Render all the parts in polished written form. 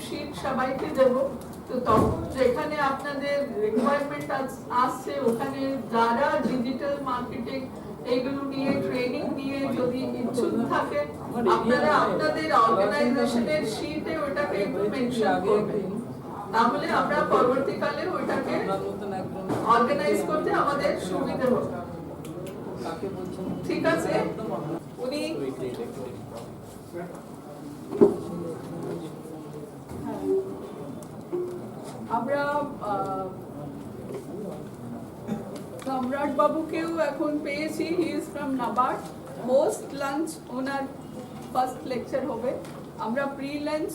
Sheet সবাইকে দেব। তো তখন যেখানে আপনাদের রিকোয়ারমেন্ট আসছে ওখানে যারা ডিজিটাল মার্কেটিং এইগুলো নিয়ে ট্রেনিং নিয়ে যদি ইচ্ছুক থাকে আপনারা আপনাদের অর্গানাইজেশনের শীটে ওটাকে একটু মেনশন করবেন, তাহলে আমরা পরবর্তীকালে ওটাকে অর্গানাইজ করতে আমাদের সুবিধা হবে। ঠিক আছে, উনি আমরা সম্রাট বাবুকেও এখন পেয়েছি, he is from NABARD. Post lunch ওনার ফার্স্ট লেকচার হবে। আমরা প্রি লাঞ্চ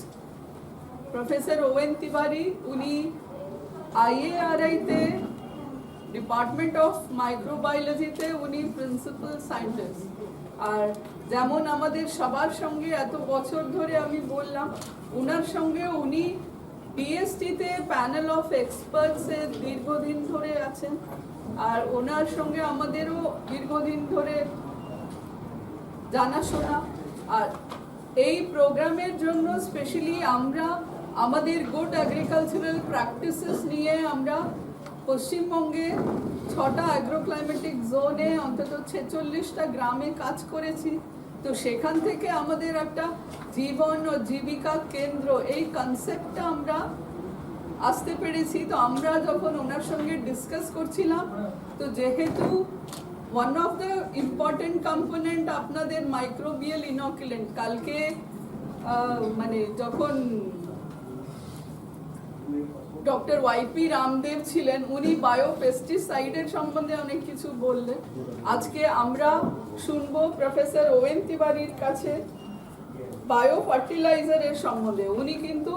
প্রফেসর ওয়েন তিওয়ারি, উনি IARI-তে ডিপার্টমেন্ট অফ মাইক্রোবায়োলজিতে উনি প্রিন্সিপাল সায়েন্টিস্ট। আর যেমন আমাদের সবার সঙ্গে এত বছর ধরে আমি বললাম, ওনার সঙ্গে উনি DST-তে প্যানেল অফ এক্সপার্টসে দীর্ঘদিন ধরে আছেন। আর ওনার সঙ্গে আমাদেরও দীর্ঘদিন ধরে জানাশোনা। আর এই প্রোগ্রামের জন্য স্পেশালি আমরা আমাদের গুড এগ্রিকালচারাল প্র্যাকটিসেস নিয়ে আমরা পশ্চিমবঙ্গে 6টা অ্যাগ্রোক্লাইমেটিক জোনে অন্তত 46টা গ্রামে কাজ করেছি। তো সেখান থেকে আমাদের একটা জীবন ও জীবিকা কেন্দ্র এই কনসেপ্টটা আমরা আসতে পেরেছি। তো আমরা যখন ওনার সঙ্গে ডিসকাস করছিলাম, তো যেহেতু one of the important component আপনাদের মাইক্রোবিয়াল ইনকুলেন্ট, কালকে মানে যখন ডক্টর YP রামদেব ছিলেন উনি বায়োপেস্টিসাইডের সম্বন্ধে অনেক কিছু বললেন। আজকে আমরা শুনবো প্রফেসর ওয়েন তিওয়ারির কাছে বায়ো ফার্টিলাইজারের সম্বন্ধে। উনি কিন্তু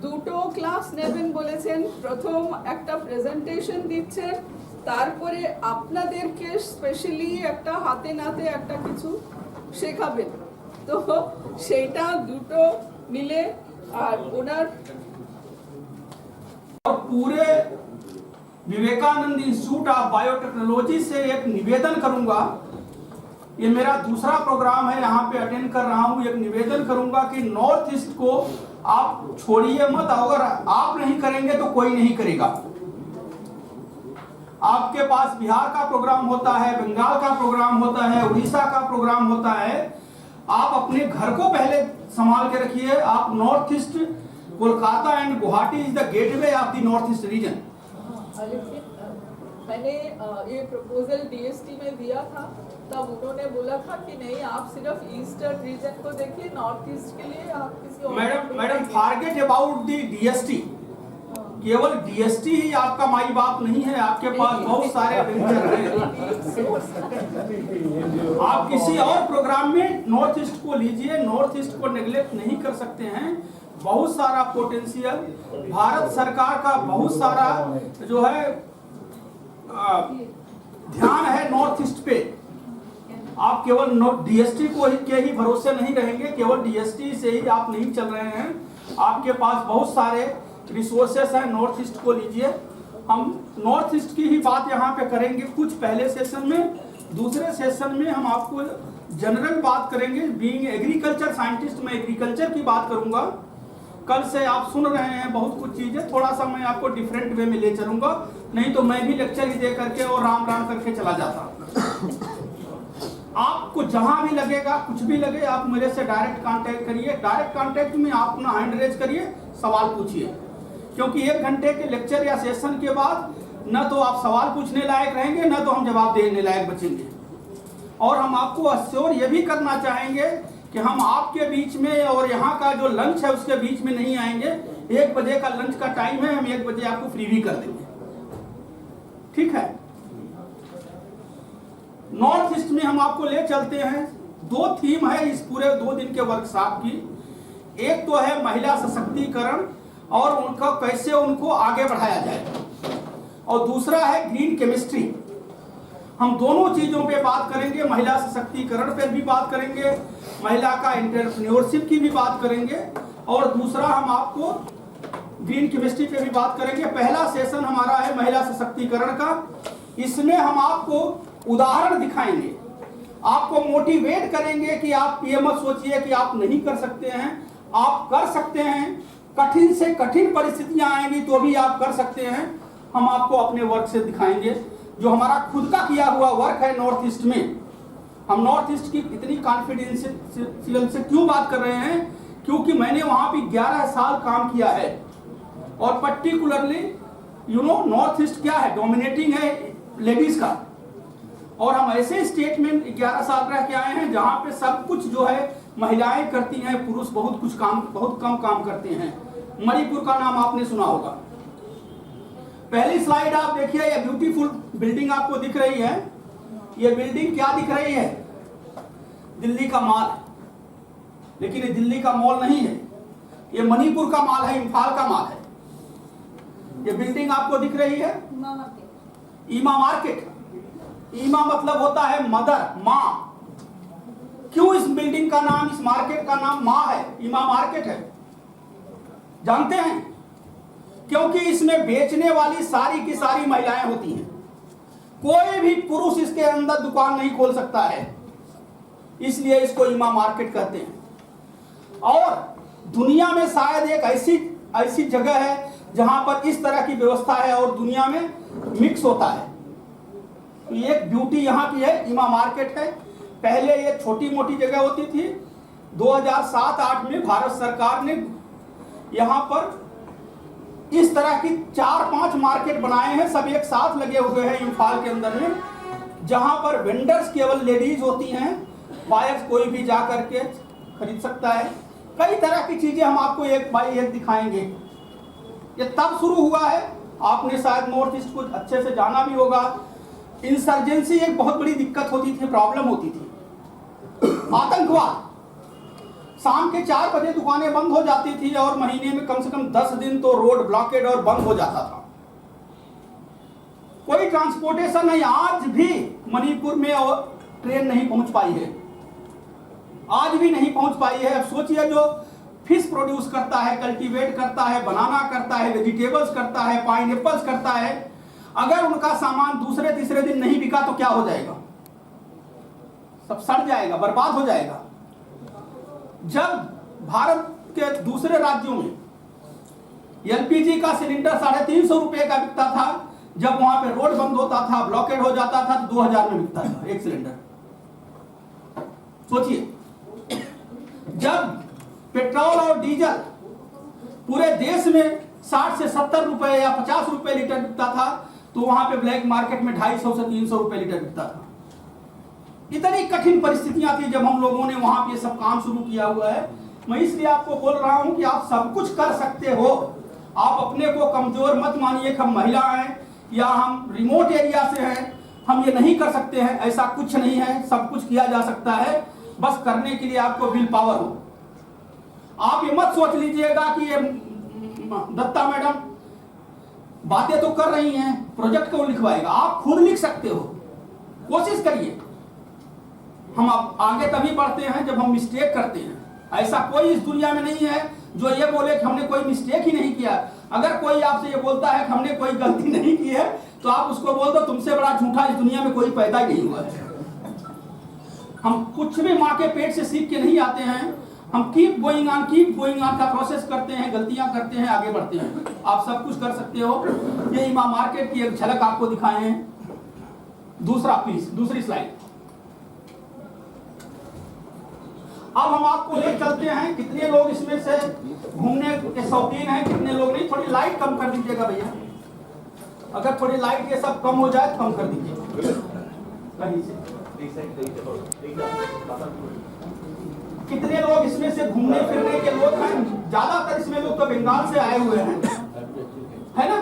2টো ক্লাস নেবেন বলেছেন। প্রথম একটা প্রেজেন্টেশন দিচ্ছেন, তারপরে আপনাদেরকে স্পেশালি একটা হাতে নাতে একটা কিছু শেখাবেন। তো সেইটা দুটো মিলে আর ওনার और पूरे विवेकानंद इंस्टीट्यूट ऑफ बायोटेक्नोलॉजी से एक निवेदन करूंगा। ये मेरा दूसरा प्रोग्राम है, यहाँ पे अटेंड कर रहा हूँ। एक निवेदन करूंगा कि नॉर्थ ईस्ट को आप छोड़िए मत, अगर आप नहीं करेंगे तो कोई नहीं करेगा। आपके पास बिहार का प्रोग्राम होता है, बंगाल का प्रोग्राम होता है, उड़ीसा का प्रोग्राम होता है। आप अपने घर को पहले संभाल के रखिए। आप north east, Kolkata and Guwahati is the gateway of the north east reason. मैंने ये प्रपोजल DST में दिया था, तब उन्होंने बोला था कि नहीं आप सिर्फ ईस्टर्न रीजन को देखिए, नॉर्थ ईस्ट के लिए आप किसी और madam forget about the DST। केवल DST ही आपका माई बाप नहीं है, आपके पास बहुत सारे वेंचर हैं। आप किसी और प्रोग्राम में नॉर्थ ईस्ट को लीजिए, नॉर्थ ईस्ट को नेग्लेक्ट नहीं कर सकते हैं। बहुत सारा पोटेंशियल, भारत सरकार का बहुत सारा जो है ध्यान है नॉर्थ ईस्ट पे। आप केवल DST को ही के ही भरोसे नहीं रहेंगे, केवल DST से ही आप नहीं चल रहे हैं। आपके पास बहुत सारे रिसोर्सेस हैं, नॉर्थ ईस्ट को लीजिए। हम नॉर्थ ईस्ट की ही बात यहाँ पे करेंगे कुछ पहले सेशन में। दूसरे सेशन में हम आपको जनरल बात करेंगे। बीइंग एग्रीकल्चर साइंटिस्ट, मैं एग्रीकल्चर की बात करूंगा। कल से आप सुन रहे हैं बहुत कुछ चीजें, थोड़ा सा मैं आपको डिफरेंट वे में ले चलूंगा, नहीं तो मैं भी लेक्चर ही दे करके और राम राम करके चला जाता। आपको जहां भी लगेगा, कुछ भी लगे, आप मेरे से डायरेक्ट कांटेक्ट करिए। डायरेक्ट कांटेक्ट में आप अपना हैंड रेज करिए, सवाल पूछिए, क्योंकि 1 घंटे के लेक्चर या सेशन के बाद न तो आप सवाल पूछने लायक रहेंगे, न तो हम जवाब देने लायक बचेंगे। और हम आपको अश्योर ये भी करना चाहेंगे कि हम आपके बीच में और यहाँ का जो लंच है उसके बीच में नहीं आएंगे। 1 बजे का लंच का टाइम है, हम 1 बजे आपको फ्री भी कर देंगे, ठीक है। नॉर्थ ईस्ट में हम आपको ले चलते हैं। 2 थीम है इस पूरे 2 दिन के वर्कशॉप की। एक तो है महिला सशक्तिकरण और उनका कैसे उनको आगे बढ़ाया जाए, और दूसरा है ग्रीन केमिस्ट्री। हम दोनों चीजों पे बात करेंगे, महिला सशक्तिकरण पे भी बात करेंगे, महिला का एंटरप्रेन्योरशिप की भी बात करेंगे, और दूसरा हम आपको ग्रीन केमिस्ट्री पे भी बात करेंगे। पहला सेशन हमारा है महिला सशक्तिकरण का। इसमें हम आपको उदाहरण दिखाएंगे, आपको मोटिवेट करेंगे कि आप ये मत सोचिए कि आप नहीं कर सकते हैं, आप कर सकते हैं। कठिन से कठिन परिस्थितियां आएंगी तो भी आप कर सकते हैं। हम आपको अपने वर्क से दिखाएंगे, जो हमारा खुद का किया हुआ वर्क है नॉर्थ ईस्ट में। हम नॉर्थ ईस्ट की इतनी कॉन्फिडेंशियल से क्यों बात कर रहे हैं, क्योंकि मैंने वहां भी 11 साल काम किया है और पर्टिकुलरली नॉर्थ ईस्ट क्या है, डोमिनेटिंग है लेडीज का। और हम ऐसे स्टेट में 11 साल रह के आए हैं जहां पे सब कुछ जो है महिलाएं करती हैं, पुरुष बहुत कम काम करते हैं। मणिपुर का नाम आपने सुना होगा। पहली स्लाइड आप देखिए, ये ब्यूटीफुल बिल्डिंग आपको दिख रही है। ये बिल्डिंग क्या दिख रही है, दिल्ली का माल है, लेकिन ये दिल्ली का मॉल नहीं है, ये मणिपुर का माल है, इम्फाल का माल है। ये बिल्डिंग आपको दिख रही है ईमा मार्केट। ईमा मतलब होता है मदर, माँ। क्यों इस बिल्डिंग का नाम, इस मार्केट का नाम माँ है, ईमा मार्केट है, जानते हैं? क्योंकि इसमें बेचने वाली सारी की सारी महिलाएं होती हैं। कोई भी पुरुष इसके अंदर दुकान नहीं खोल सकता है, इसलिए इसको ईमा मार्केट कहते हैं। और दुनिया में शायद एक ऐसी जगह है जहां पर इस तरह की व्यवस्था है और दुनिया में मिक्स होता है। तो एक ब्यूटी यहाँ की है, ईमा मार्केट है। पहले ये छोटी मोटी जगह होती थी। 2007-8 में भारत सरकार ने यहाँ पर इस तरह की 4-5 मार्केट बनाए हैं, सब एक साथ लगे हुए हैं इम्फाल के अंदर में, जहां पर वेंडर्स केवल लेडीज होती हैं, बायर्स कोई भी जा करके खरीद सकता है। कई तरह की चीजें हम आपको एक बाई एक दिखाएंगे। ये तब शुरू हुआ है, आपने शायद नॉर्थ ईस्ट को अच्छे से जाना भी होगा। इंसर्जेंसी एक बहुत बड़ी दिक्कत होती थी, प्रॉब्लम होती थी। आतंकवाद, शाम के 4 बजे दुकानें बंद हो जाती थी और महीने में कम से कम 10 दिन तो रोड ब्लॉकेड और बंद हो जाता था। कोई ट्रांसपोर्टेशन नहीं। आज भी मणिपुर में और ट्रेन नहीं पहुंच पाई है, आज भी नहीं पहुंच पाई है। अब सोचिए, जो फिश प्रोड्यूस करता है, कल्टीवेट करता है, बनाना करता है, वेजिटेबल्स करता है, पाइनएप्पल्स करता है, अगर उनका सामान दूसरे तीसरे दिन नहीं बिका तो क्या हो जाएगा? सब सड़ जाएगा, बर्बाद हो जाएगा। जब भारत के दूसरे राज्यों में एलपीजी का सिलेंडर 350 रुपए का बिकता था, जब वहां पे रोड बंद होता था, ब्लॉकेड हो जाता था, तो 2000 में बिकता था एक सिलेंडर। सोचिए, जब पेट्रोल और डीजल पूरे देश में 60 से 70 रुपए या 50 रुपए लीटर बिकता था, तो वहां पे ब्लैक मार्केट में 250 से 300 रुपए लीटर बिकता था। इतनी कठिन परिस्थितियां थी जब हम लोगों ने वहां पे सब काम शुरू किया हुआ है। मैं इसलिए आपको बोल रहा हूं कि आप सब कुछ कर सकते हो। आप अपने को कमजोर मत मानिए कि हम महिला हैं या हम रिमोट एरिया से हैं, हम ये नहीं कर सकते हैं। ऐसा कुछ नहीं है, सब कुछ किया जा सकता है, बस करने के लिए आपको विल पावर हो। आप ये मत सोच लीजिएगा कि ये दत्ता मैडम बातें तो कर रही हैं, प्रोजेक्ट को लिखवाएगा। आप खुद लिख सकते हो, कोशिश करिए। हम आगे तभी बढ़ते हैं जब हम मिस्टेक करते हैं। ऐसा कोई इस दुनिया में नहीं है जो ये बोले कि हमने कोई मिस्टेक ही नहीं किया। अगर कोई आपसे ये बोलता है कि हमने कोई गलती नहीं की है, तो आप उसको बोल दो तुमसे बड़ा झूठा इस दुनिया में कोई पैदा ही नहीं हुआ है। हम कुछ भी माँ के पेट से सीख के नहीं आते हैं। हम कीप गोइंग ऑन का प्रोसेस करते हैं, गलतियां करते हैं, आगे बढ़ते हैं। आप सब कुछ कर सकते हो। ये ईमा मार्केट की एक झलक आपको दिखाए हैं। दूसरा प्लीज, दूसरी स्लाइड। अब हम आपको ले चलते हैं, कितने लोग इसमें से घूमने के शौकीन हैं, कितने लोग नहीं। थोड़ी लाइट कम कर दीजिएगा भैया, अगर थोड़ी लाइट ये सब कम हो जाए तो कम कर दीजिएगा कहीं से। कितने लोग इसमें से घूमने फिरने के लोग हैं? ज्यादातर इसमें लोग तो बंगाल से आए हुए हैं, है ना।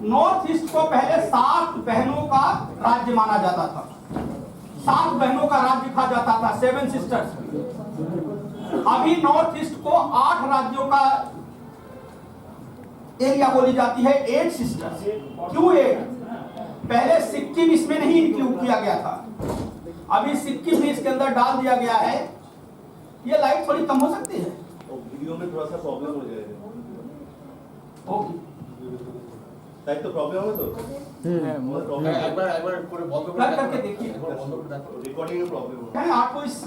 नॉर्थ ईस्ट को पहले 7 बहनों का राज्य माना जाता था, 7 बहनों का राज्य कहा जाता था, 7 सिस्टर्स। अभी नॉर्थ ईस्ट को 8 राज्यों का एरिया बोली जाती है, 8 सिस्टर्स। क्यों 8? पहले सिक्किम इसमें नहीं इंक्लूड किया गया था, अभी सिक्किम भी इसके अंदर डाल दिया गया है। ये लाइट थोड़ी कम हो सकती है, वीडियो में थोड़ा सा प्रॉब्लम हो जाएगा। ओके, लाइट तो प्रॉब्लम है तो एक बार पूरे बंद कर करके देखिए। रिकॉर्डिंग में प्रॉब्लम हो है 8 को इस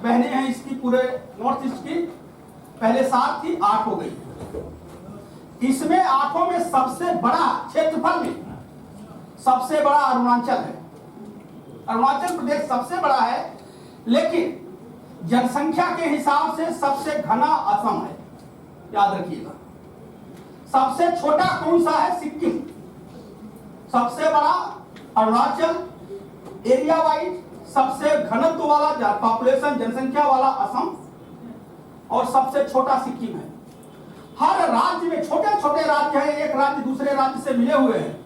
बहनें हैं इसकी पूरे नॉर्थ ईस्ट की। पहले 7 थी 8 हो गई। इसमें 8 में सबसे बड़ा क्षेत्रफल में सबसे बड़ा अरुणाचल है। अरुणाचल प्रदेश सबसे बड़ा है, लेकिन जनसंख्या के हिसाब से सबसे घना असम है, याद रखिएगा। सबसे छोटा कौन सा है? सिक्किम। सबसे बड़ा अरुणाचल, एरिया वाइज सबसे घनत्व वाला पॉपुलेशन जनसंख्या वाला असम, और सबसे छोटा सिक्किम है। हर राज्य में छोटे छोटे राज्य हैं, एक राज्य दूसरे राज्य से मिले हुए हैं,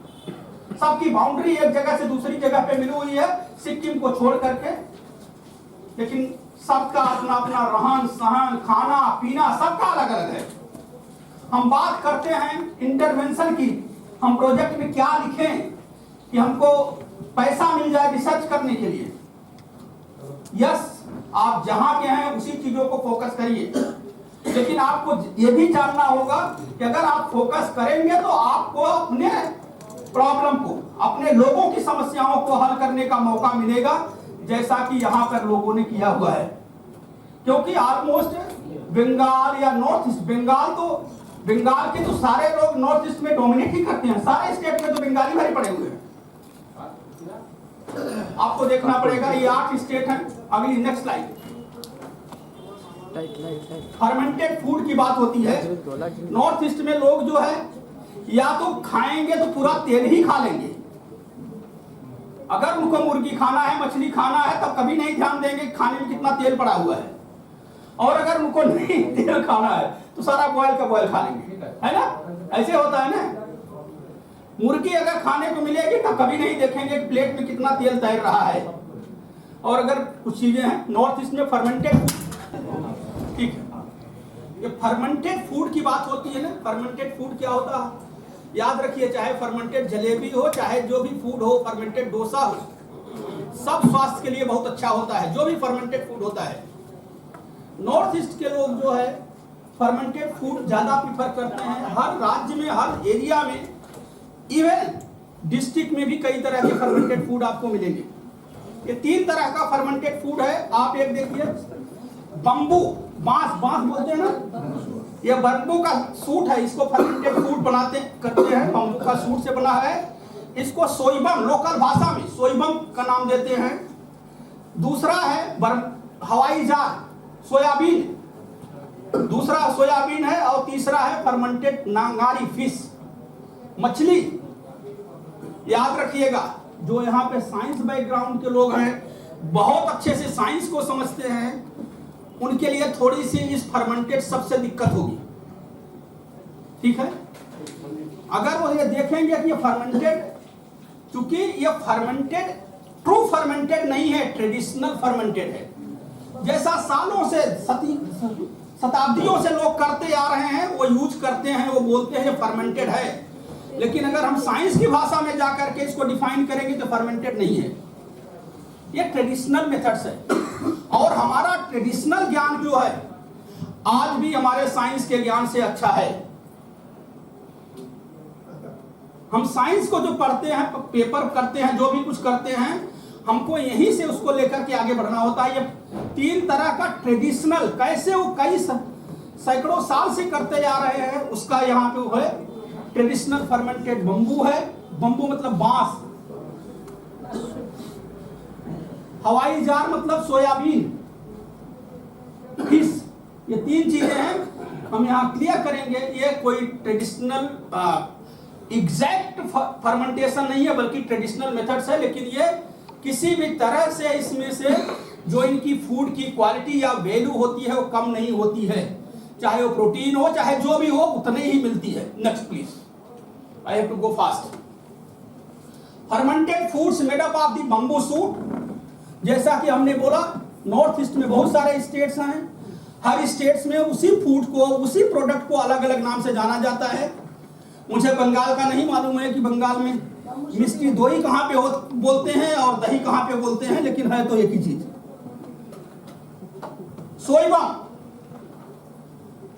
सबकी बाउंड्री एक जगह से दूसरी जगह पे मिली हुई है, सिक्किम को छोड़ करके। लेकिन सबका अपना अपना रहन सहन, खाना पीना सबका अलग अलग है। हम बात करते हैं इंटरवेंशन की, हम प्रोजेक्ट में क्या लिखें कि हमको पैसा मिल जाए रिसर्च करने के लिए। यस, आप जहां के हैं उसी चीजों को फोकस करिए, लेकिन आपको ये भी जानना होगा कि अगर आप फोकस करेंगे तो आपको अपने प्रॉब्लम को, अपने लोगों की समस्याओं को हल करने का मौका मिलेगा, जैसा कि यहां पर लोगों ने किया हुआ है। क्योंकि ऑलमोस्ट बंगाल या नॉर्थ ईस्ट, बंगाल के तो सारे लोग नॉर्थ ईस्ट में डोमिनेट ही करते हैं, सारे स्टेट में तो बंगाली भरे पड़े हुए हैं। आपको देखना पड़ेगा, ये 8 स्टेट हैं। अगली नेक्स्ट स्लाइड। फर्मेंटेड फूड की बात होती है। नॉर्थ ईस्ट में लोग जो है या तो खाएंगे तो पूरा तेल ही खा लेंगे। अगर उनको मुर्गी खाना है, मछली खाना है, तब कभी नहीं ध्यान देंगे खाने में कितना तेल पड़ा हुआ है। और अगर उनको नहीं तेल खाना है तो सारा बॉयल का बॉयल खा लेंगे, है ना? ऐसे होता है ना। मुर्गी अगर खाने को मिलेगी तब कभी नहीं देखेंगे प्लेट में कितना तेल तैर रहा है। और अगर कुछ चीजें हैं नॉर्थ ईस्ट में फर्मेंटेड, ठीक है, ये फर्मेंटेड फूड की बात होती है ना। फर्मेंटेड फूड क्या होता है याद रखिए, चाहे फर्मेंटेड जलेबी हो, चाहे जो भी फूड हो, फर्मेंटेड डोसा हो, सब स्वास्थ्य के लिए बहुत अच्छा होता है, जो भी फर्मेंटेड फूड होता है। नॉर्थ ईस्ट के लोग जो है फर्मेंटेड फूड ज्यादा प्रीफर करते हैं। हर राज्य में, हर एरिया में, इवन डिस्ट्रिक्ट में भी कई तरह के फर्मेंटेड फूड आपको मिलेंगे। ये 3 तरह का फर्मेंटेड फूड है। आप एक देखिए, बम्बू, बांस बोलते हैं ना, ये बम्बू का सूट है, इसको फर्मेंटेड फूड करते हैं, बम्बू का सूट से बना है। इसको सोईबम, लोकल भाषा में सोईबम का नाम देते हैं। दूसरा है हवाई जहाज, सोयाबीन, दूसरा सोयाबीन है, और तीसरा है फर्मेंटेड नांगारी फिश, मछली। याद रखिएगा, जो यहाँ पे साइंस बैकग्राउंड के लोग हैं, बहुत अच्छे से साइंस को समझते हैं, उनके लिए थोड़ी सी इस फर्मेंटेड सबसे दिक्कत होगी, ठीक है। अगर वो ये देखेंगे कि ये फर्मेंटेड, चूंकि ये फर्मेंटेड ट्रू फर्मेंटेड नहीं है, ट्रेडिशनल फर्मेंटेड है, जैसा सालों से शताब्दियों से लोग करते आ रहे हैं, वो यूज करते हैं, वो बोलते हैं फर्मेंटेड है। लेकिन अगर हम साइंस की भाषा में जाकर के इसको डिफाइन करेंगे तो फर्मेंटेड नहीं है, ये ट्रेडिशनल मेथड्स है। और हमारा ट्रेडिशनल ज्ञान जो है आज भी हमारे साइंस के ज्ञान से अच्छा है। हम साइंस को जो पढ़ते हैं, पेपर करते हैं, जो भी कुछ करते हैं, हमको यहीं से उसको लेकर के आगे बढ़ना होता है। ये 3 तरह का ट्रेडिशनल, कैसे वो कई सैकड़ों साल से करते जा रहे हैं, उसका यहाँ पे वो है ट्रेडिशनल फर्मेंटेड। बम्बू है, बम्बू मतलब बांस, हवाई जहाज मतलब सोयाबीन, फिश, ये 3 चीजें हैं। हम यहाँ क्लियर करेंगे, ये कोई ट्रेडिशनल एग्जैक्ट फर्मेंटेशन नहीं है, बल्कि ट्रेडिशनल मेथड्स है। लेकिन ये किसी भी तरह से इसमें से जो इनकी फूड की क्वालिटी या वैल्यू होती है वो कम नहीं होती है, चाहे वो प्रोटीन हो, चाहे जो भी हो, उतनी ही मिलती है। Next please, I have to go fast. Fermented foods made up of the bamboo shoot. जैसा कि हमने बोला, नॉर्थ ईस्ट में बहुत सारे स्टेट्स हैं, हर स्टेट्स में उसी फूड को, उसी प्रोडक्ट को अलग अलग नाम से जाना जाता है। मुझे बंगाल का नहीं मालूम है कि बंगाल में मिष्टी दोई कहाँ पे बोलते हैं और दही कहाँ पे बोलते हैं, लेकिन है तो एक ही चीज। सोईबम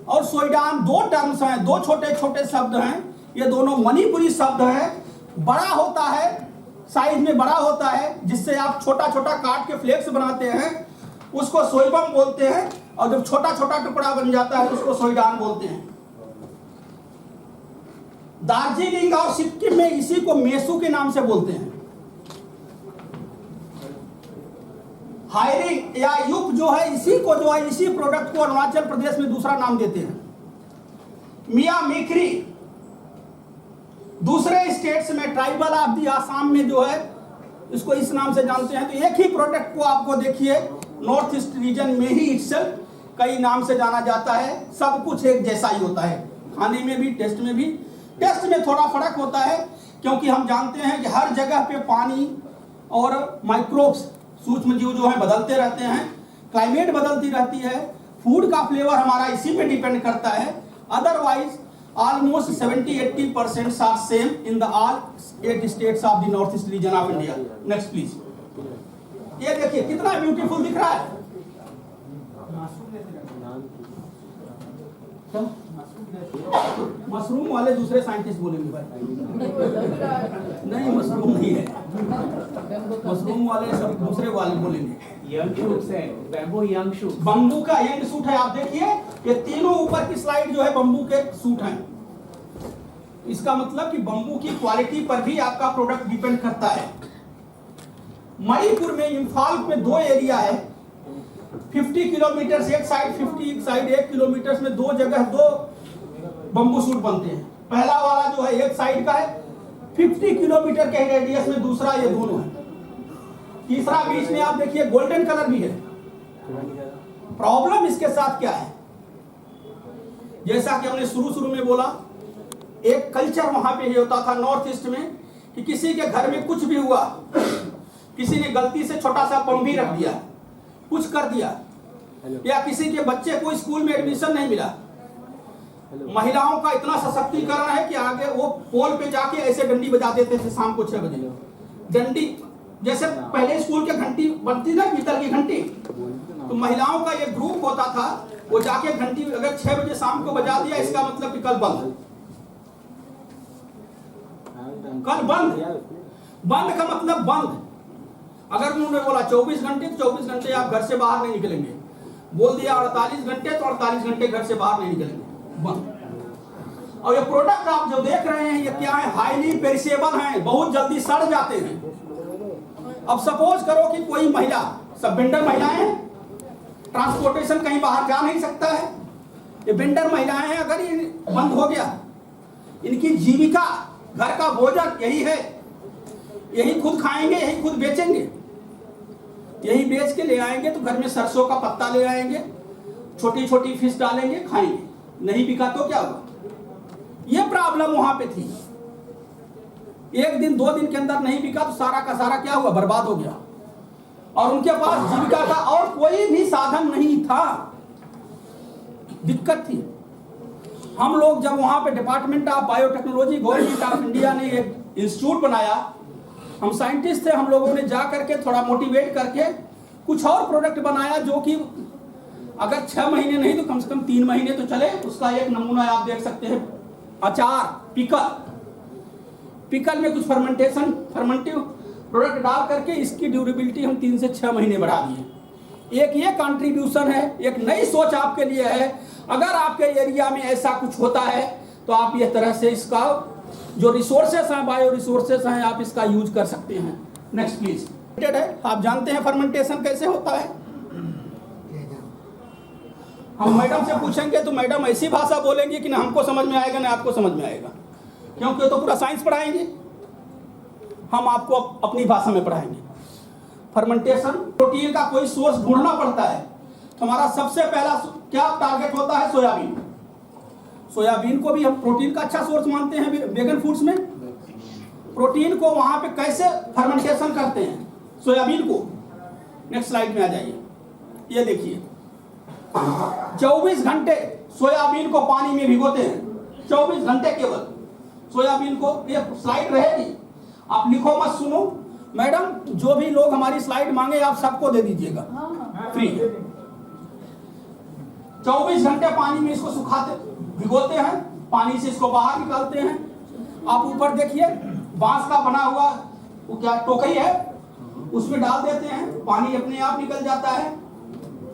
और सोईडान 2 टर्म्स हैं, 2 छोटे छोटे शब्द हैं। ये दोनों मणिपुरी शब्द है। बड़ा होता है, साइज में बड़ा होता है, जिससे आप छोटा छोटा काट के फ्लेक्स बनाते हैं, उसको सोईबम बोलते हैं। और जब छोटा छोटा टुकड़ा बन जाता है तो उसको सोइडान बोलते हैं। दार्जिलिंग और सिक्किम में इसी को मेसू के नाम से बोलते हैं। हायरिंग या युप जो है इसी को जो है इसी प्रोडक्ट को अरुणाचल प्रदेश में दूसरा नाम देते हैं। मिया मिखरी दूसरे स्टेट्स में ट्राइबल ऑफ दी आसाम में जो है इसको इस नाम से जानते हैं। तो एक ही प्रोडक्ट को आपको देखिए नॉर्थ ईस्ट रीजन में ही इटसेल्फ कई नाम से जाना जाता है। सब कुछ एक जैसा ही होता है, खाने में भी, टेस्ट में भी। टेस्ट में थोड़ा फर्क होता है क्योंकि हम जानते हैं कि हर जगह पे पानी और माइक्रोब्स सूक्ष्म जीव जो है बदलते रहते हैं, क्लाइमेट बदलती रहती है, फूड का फ्लेवर हमारा इसी पे डिपेंड करता है। Otherwise almost 70-80% are same in the all 8 states of the north east region of India. Next please. ये देखिए कितना ब्यूटीफुल दिख रहा है। मशरूम वाले दूसरे साइंटिस्ट बोलेंगे भाई। नहीं मशरूम नहीं है, मशरूम वाले सब दूसरे वाले बोलेंगे। यंग शूट्स है, बैम्बू यंग शूट। बम्बू का यंग सूट है। आप देखिए ये तीनों ऊपर की स्लाइड जो है बम्बू के सूट हैं। इसका मतलब कि बम्बू की क्वालिटी पर भी आपका प्रोडक्ट डिपेंड करता है। मणिपुर में इम्फाल में 2 एरिया है, 50 किलोमीटर एक साइड, 50 साइड 1 किलोमीटर में 2 जगह 2 बम्बू सूट बनते हैं। पहला वाला जो है एक साइड का है 50 किलोमीटर के रेडियस में, दूसरा ये दोनों है। तीसरा बीच में आप देखिए गोल्डन कलर भी है। प्रॉब्लम इसके साथ क्या है, जैसा कि हमने शुरू में बोला, एक कल्चर वहां पे ही होता था नॉर्थ ईस्ट में कि किसी के घर में कुछ भी हुआ, किसी ने गलती से छोटा सा बम भी रख दिया, कुछ कर दिया, या किसी के बच्चे को स्कूल में एडमिशन नहीं मिला, महिलाओं का इतना सशक्तिकरण है कि आगे वो पोल पे जाके ऐसे डंडी बजा देते थे शाम को 6 बजे। डंडी जैसे पहले स्कूल के घंटी बनती ना, पीतल की घंटी, तो महिलाओं का एक ग्रुप होता था, वो जाके घंटी अगर 6 बजे शाम को बजा दिया, इसका मतलब कि कल बंद, कल बंद। बंद का मतलब बंद। अगर उन्होंने बोला 24 घंटे तो 24 घंटे आप घर से बाहर नहीं निकलेंगे, बोल दिया 48 घंटे तो 48 घंटे घर से बाहर नहीं निकलेंगे, बंद। और ये प्रोडक्ट आप जो देख रहे हैं ये क्या है, हाईली पेरिशेबल हैं, बहुत जल्दी सड़ जाते हैं। अब सपोज करो कि कोई महिला, सब वेंडर महिलाएं हैं, ट्रांसपोर्टेशन कहीं बाहर जा नहीं सकता है, ये वेंडर महिलाएं हैं, अगर ये बंद हो गया, इनकी जीविका, घर का भोजन यही है, यही खुद खाएंगे, यही खुद बेचेंगे, यही बेच के ले आएंगे, तो घर में सरसों का पत्ता ले आएंगे, छोटी छोटी फिश डालेंगे, खाएंगे, नहीं बिका तो क्या हुआ। ये प्रॉब्लम वहां पे थी। एक दिन 2 दिन के अंदर नहीं बिका तो सारा का सारा क्या हुआ, बर्बाद हो गया। और उनके पास जीविका का और कोई भी साधन नहीं था, दिक्कत थी। हम लोग जब वहां पे department of biotechnology government of India ने एक इंस्टीट्यूट बनाया, हम साइंटिस्ट थे, हम लोगों ने जा करके थोड़ा मोटिवेट करके कुछ और प्रोडक्ट बनाया जो कि अगर 6 महीने नहीं तो कम से कम 3 महीने तो चले। उसका एक नमूना आप देख सकते हैं, अचार, पिकल में कुछ फर्मेंटिव प्रोडक्ट डाल करके इसकी ड्यूरेबिलिटी हम 3 से 6 महीने बढ़ा दिए। एक ये कंट्रीब्यूशन है, एक नई सोच आपके लिए है। अगर आपके एरिया में ऐसा कुछ होता है तो आप इस तरह से इसका जो रिसोर्सेस हैं, बायो रिसोर्सेस हैं, आप इसका यूज कर सकते हैं। Next please. आप जानते हैं फर्मेंटेशन कैसे होता है? हम मैडम से पूछेंगे तो मैडम ऐसी भाषा बोलेंगी कि ना हमको समझ में आएगा ना आपको समझ में आएगा, क्योंकि तो पूरा साइंस पढ़ाएंगे, हम आपको अपनी भाषा में पढ़ाएंगे। फर्मेंटेशन, प्रोटीन का कोई सोर्स ढूंढना पड़ता है। तो हमारा सबसे पहला क्या टारगेट होता है, सोयाबीन। सोयाबीन को भी हम प्रोटीन का अच्छा सोर्स मानते हैं वेगन फूड्स में। प्रोटीन को वहां पे कैसे फर्मेंटेशन करते हैं सोयाबीन को, नेक्स्ट स्लाइड में आ जाइए। ये देखिए 24 घंटे सोयाबीन को पानी में भिगोते हैं, 24 घंटे केवल सोयाबीन को। ये स्लाइड रहेगी, आप लिखो मत, सुनो मैडम, जो भी लोग हमारी स्लाइड मांगे आप सबको दे दीजिएगा फ्री। 24 घंटे पानी में इसको सुखाते, भिगोते हैं, पानी से इसको बाहर निकालते हैं। आप ऊपर देखिए बांस का बना हुआ वो क्या टोकरी है, उसमें डाल देते हैं, पानी अपने आप निकल जाता है।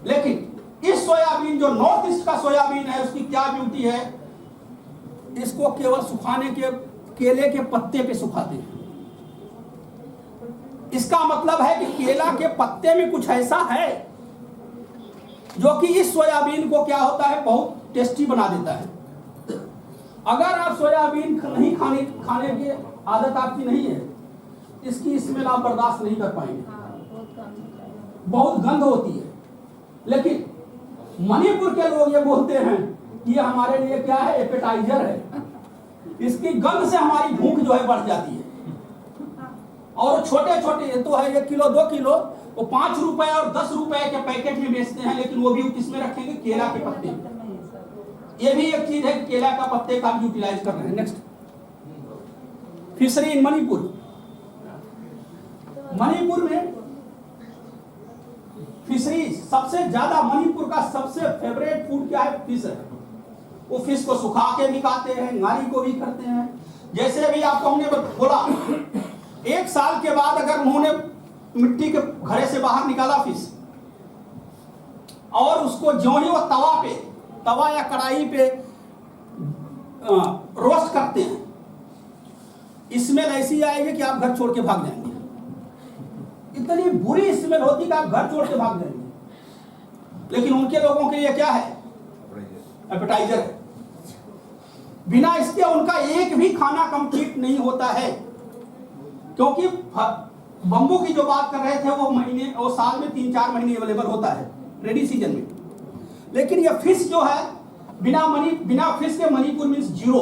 लेकिन इस सोयाबीन जो नॉर्थ ईस्ट का सोयाबीन है उसकी क्या ब्यूटी है, इसको केवल सुखाने के केले के पत्ते पे सुखाते हैं। इसका मतलब है कि केला के पत्ते में कुछ ऐसा है जो कि इस सोयाबीन को क्या होता है, बहुत टेस्टी बना देता है। अगर आप सोयाबीन नहीं खाने की आदत आपकी नहीं है, इसकी स्मेल आप बर्दाश्त नहीं कर पाएंगे, बहुत गंध होती है। लेकिन मणिपुर के लोग ये बोलते हैं कि ये हमारे लिए क्या है, एपेटाइजर है, इसकी गंध से हमारी भूख जो है बढ़ जाती है। और छोटे छोटे ये तो है 1 किलो 2 किलो वो 5 रुपए और 10 रुपए के पैकेट में बेचते हैं, लेकिन वो भी किसमें रखेंगे, केला के पत्ते में। ये भी एक चीज है कि केला का पत्ते का यूटिलाइज कर रहे हैं। नेक्स्ट, फिशरी इन मणिपुर। मणिपुर में फिशरी सबसे ज्यादा, मणिपुर का सबसे फेवरेट फूड क्या है, फिश है। वो फिश को सुखा के भी खाते हैं, नारी को भी करते हैं। जैसे अभी आपको हमने बोला 1 साल के बाद अगर उन्होंने मिट्टी के घड़े से बाहर निकाला फिश और उसको ज्यों ही वो तवा या कढ़ाई पे रोस्ट करते हैं, स्मेल ऐसी आएगी कि आप घर छोड़ के भाग जाएंगे। इतनी बुरी स्मेल होती कि आप घर छोड़ के भाग जाएंगे। लेकिन उनके लोगों के लिए क्या है, एपेटाइजर है। बिना इसके उनका एक भी खाना कंप्लीट नहीं होता है। क्योंकि बम्बू की जो बात कर रहे थे वो साल में 3-4 महीने अवेलेबल होता है रेडी सीजन में। लेकिन ये फिश जो है बिना फिश के मणिपुर मीन्स जीरो।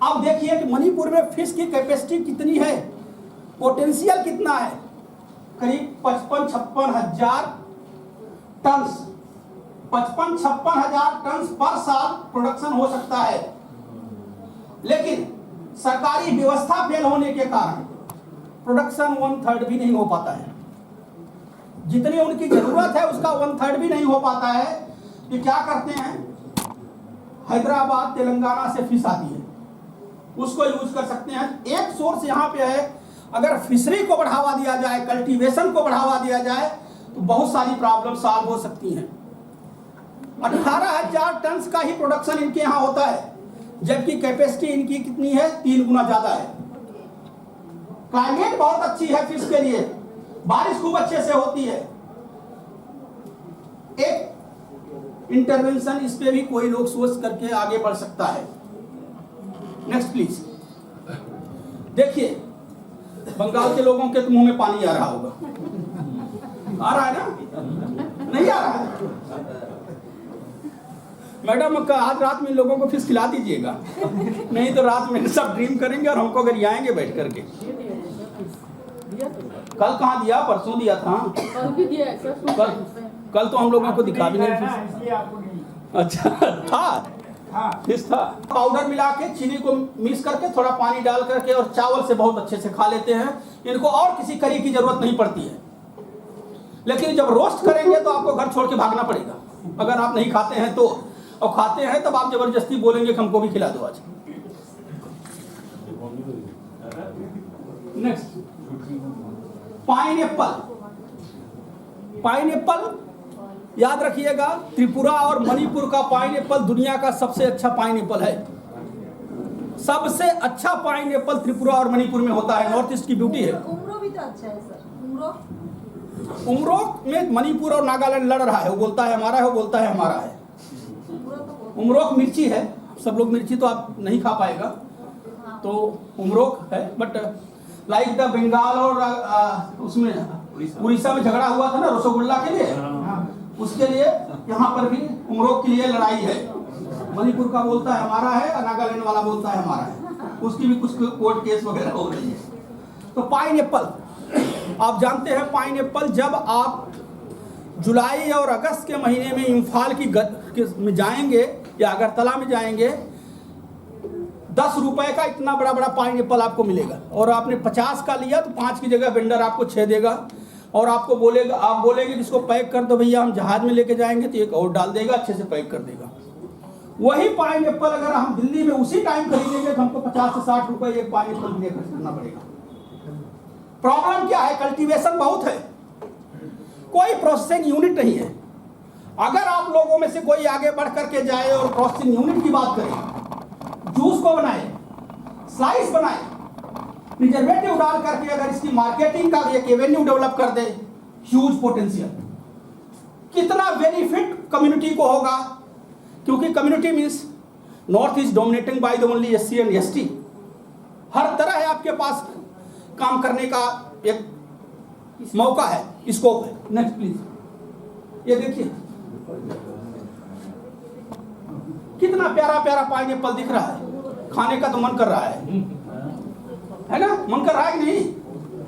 अब देखिए कि मणिपुर में फिश की कैपेसिटी कितनी है, पोटेंशियल कितना है, करीब 55-56 हजार टन 55-56 हजार टन पर साल प्रोडक्शन हो सकता है। लेकिन सरकारी व्यवस्था फेल होने के कारण प्रोडक्शन 1/3 भी नहीं हो पाता है। जितनी उनकी जरूरत है उसका 1/3 भी नहीं हो पाता है। कि क्या करते हैं, हैदराबाद तेलंगाना से फिश आती है, उसको यूज कर सकते हैं। एक सोर्स यहाँ पे है, अगर फिशरी को बढ़ावा दिया जाए, कल्टीवेशन को बढ़ावा दिया जाए तो बहुत सारी प्रॉब्लम सॉल्व हो सकती हैं। 18,000 टन का ही प्रोडक्शन इनके यहाँ होता है, जबकि कैपेसिटी इनकी कितनी है, 3 गुना ज्यादा है। क्लाइमेट बहुत अच्छी है फिश के लिए, बारिश खूब अच्छे से होती है। एक इंटरवेंशन इस पे भी कोई लोग सोच करके आगे बढ़ सकता है। Next please. देखिए बंगाल के लोगों के मुंह में पानी आ रहा होगा, आ रहा है ना, नहीं आ रहा है? मैडम आज रात में इन लोगों को फिश खिला दीजिएगा, नहीं तो रात में सब ड्रीम करेंगे और हमको अगर आएंगे बैठ करके। कल कहाँ दिया, परसों दिया था। कल भी दिया है सर, कल तो हम लोगों को दिखा भी नहीं। अच्छा था, फिश था। पाउडर मिला के चीनी को मिक्स करके थोड़ा पानी डाल करके और चावल से बहुत अच्छे से खा लेते हैं। इनको और किसी करी की जरूरत नहीं पड़ती है। लेकिन जब रोस्ट करेंगे तो आपको घर छोड़ के भागना पड़ेगा अगर आप नहीं खाते हैं तो। और खाते हैं तब आप जबरदस्ती बोलेंगे कि हमको भी खिला दो आज। Next, pineapple. पाइनएप्पल याद रखिएगा, त्रिपुरा और मणिपुर का पाइनएप्पल दुनिया का सबसे अच्छा पाइनएप्पल है। सबसे अच्छा पाइनएप्पल त्रिपुरा और मणिपुर में होता है। नॉर्थ ईस्ट की ब्यूटी है। उमरो भी तो अच्छा है सर। उमरो में मणिपुर और नागालैंड लड़ रहा है, वो बोलता है हमारा है, वो बोलता है हमारा है। उमरोक मिर्ची है, सब लोग मिर्ची तो आप नहीं खा पाएगा, तो उमरोक है। बट लाइक द बंगाल और उसमें उड़ीसा में झगड़ा हुआ था ना रसगुल्ला के लिए, उसके लिए यहाँ पर भी उमरोक के लिए लड़ाई है। मणिपुर का बोलता है हमारा है और नागालैंड वाला बोलता है हमारा है, उसकी भी कुछ कोर्ट केस वगैरह हो रही है। तो पाइनएप्पल आप जानते हैं, पाइनएप्पल जब आप जुलाई और अगस्त के महीने में इम्फाल में जाएंगे या अगरतला में जाएंगे, 10 रुपए का इतना बड़ा बड़ा पाइनएप्पल आपको मिलेगा। और आपने 50 का लिया तो 5 की जगह वेंडर आपको 6 देगा और आपको बोलेगा, आप बोलेंगे कि इसको पैक कर दो भैया, हम जहाज में लेके जाएंगे, तो एक और डाल देगा, अच्छे से पैक कर देगा। वही पाइनएप्पल अगर हम दिल्ली में उसी टाइम खरीदेंगे तो हमको 50 से 60 रुपए एक पाइनएप्पल लेकर करना पड़ेगा। प्रॉब्लम क्या है, कल्टीवेशन बहुत है, कोई प्रोसेसिंग यूनिट नहीं है। अगर आप लोगों में से कोई आगे बढ़ करके जाए और प्रोसेसिंग यूनिट की बात करे, जूस को बनाए, स्लाइस बनाए, प्रिजर्वेटिव डाल करके अगर इसकी मार्केटिंग का एक एवेन्यू डेवलप कर दे, ह्यूज पोटेंशियल, कितना बेनिफिट कम्युनिटी को होगा। क्योंकि community means north is dominating by the only SC and ST। हर तरह है आपके पास काम करने का एक मौका है, स्कोप है। नेक्स्ट प्लीज, ये देखिए कितना प्यारा प्यारा पाइनएप्पल दिख रहा है, खाने का तो मन कर रहा है ना? मन कर रहा है कि नहीं?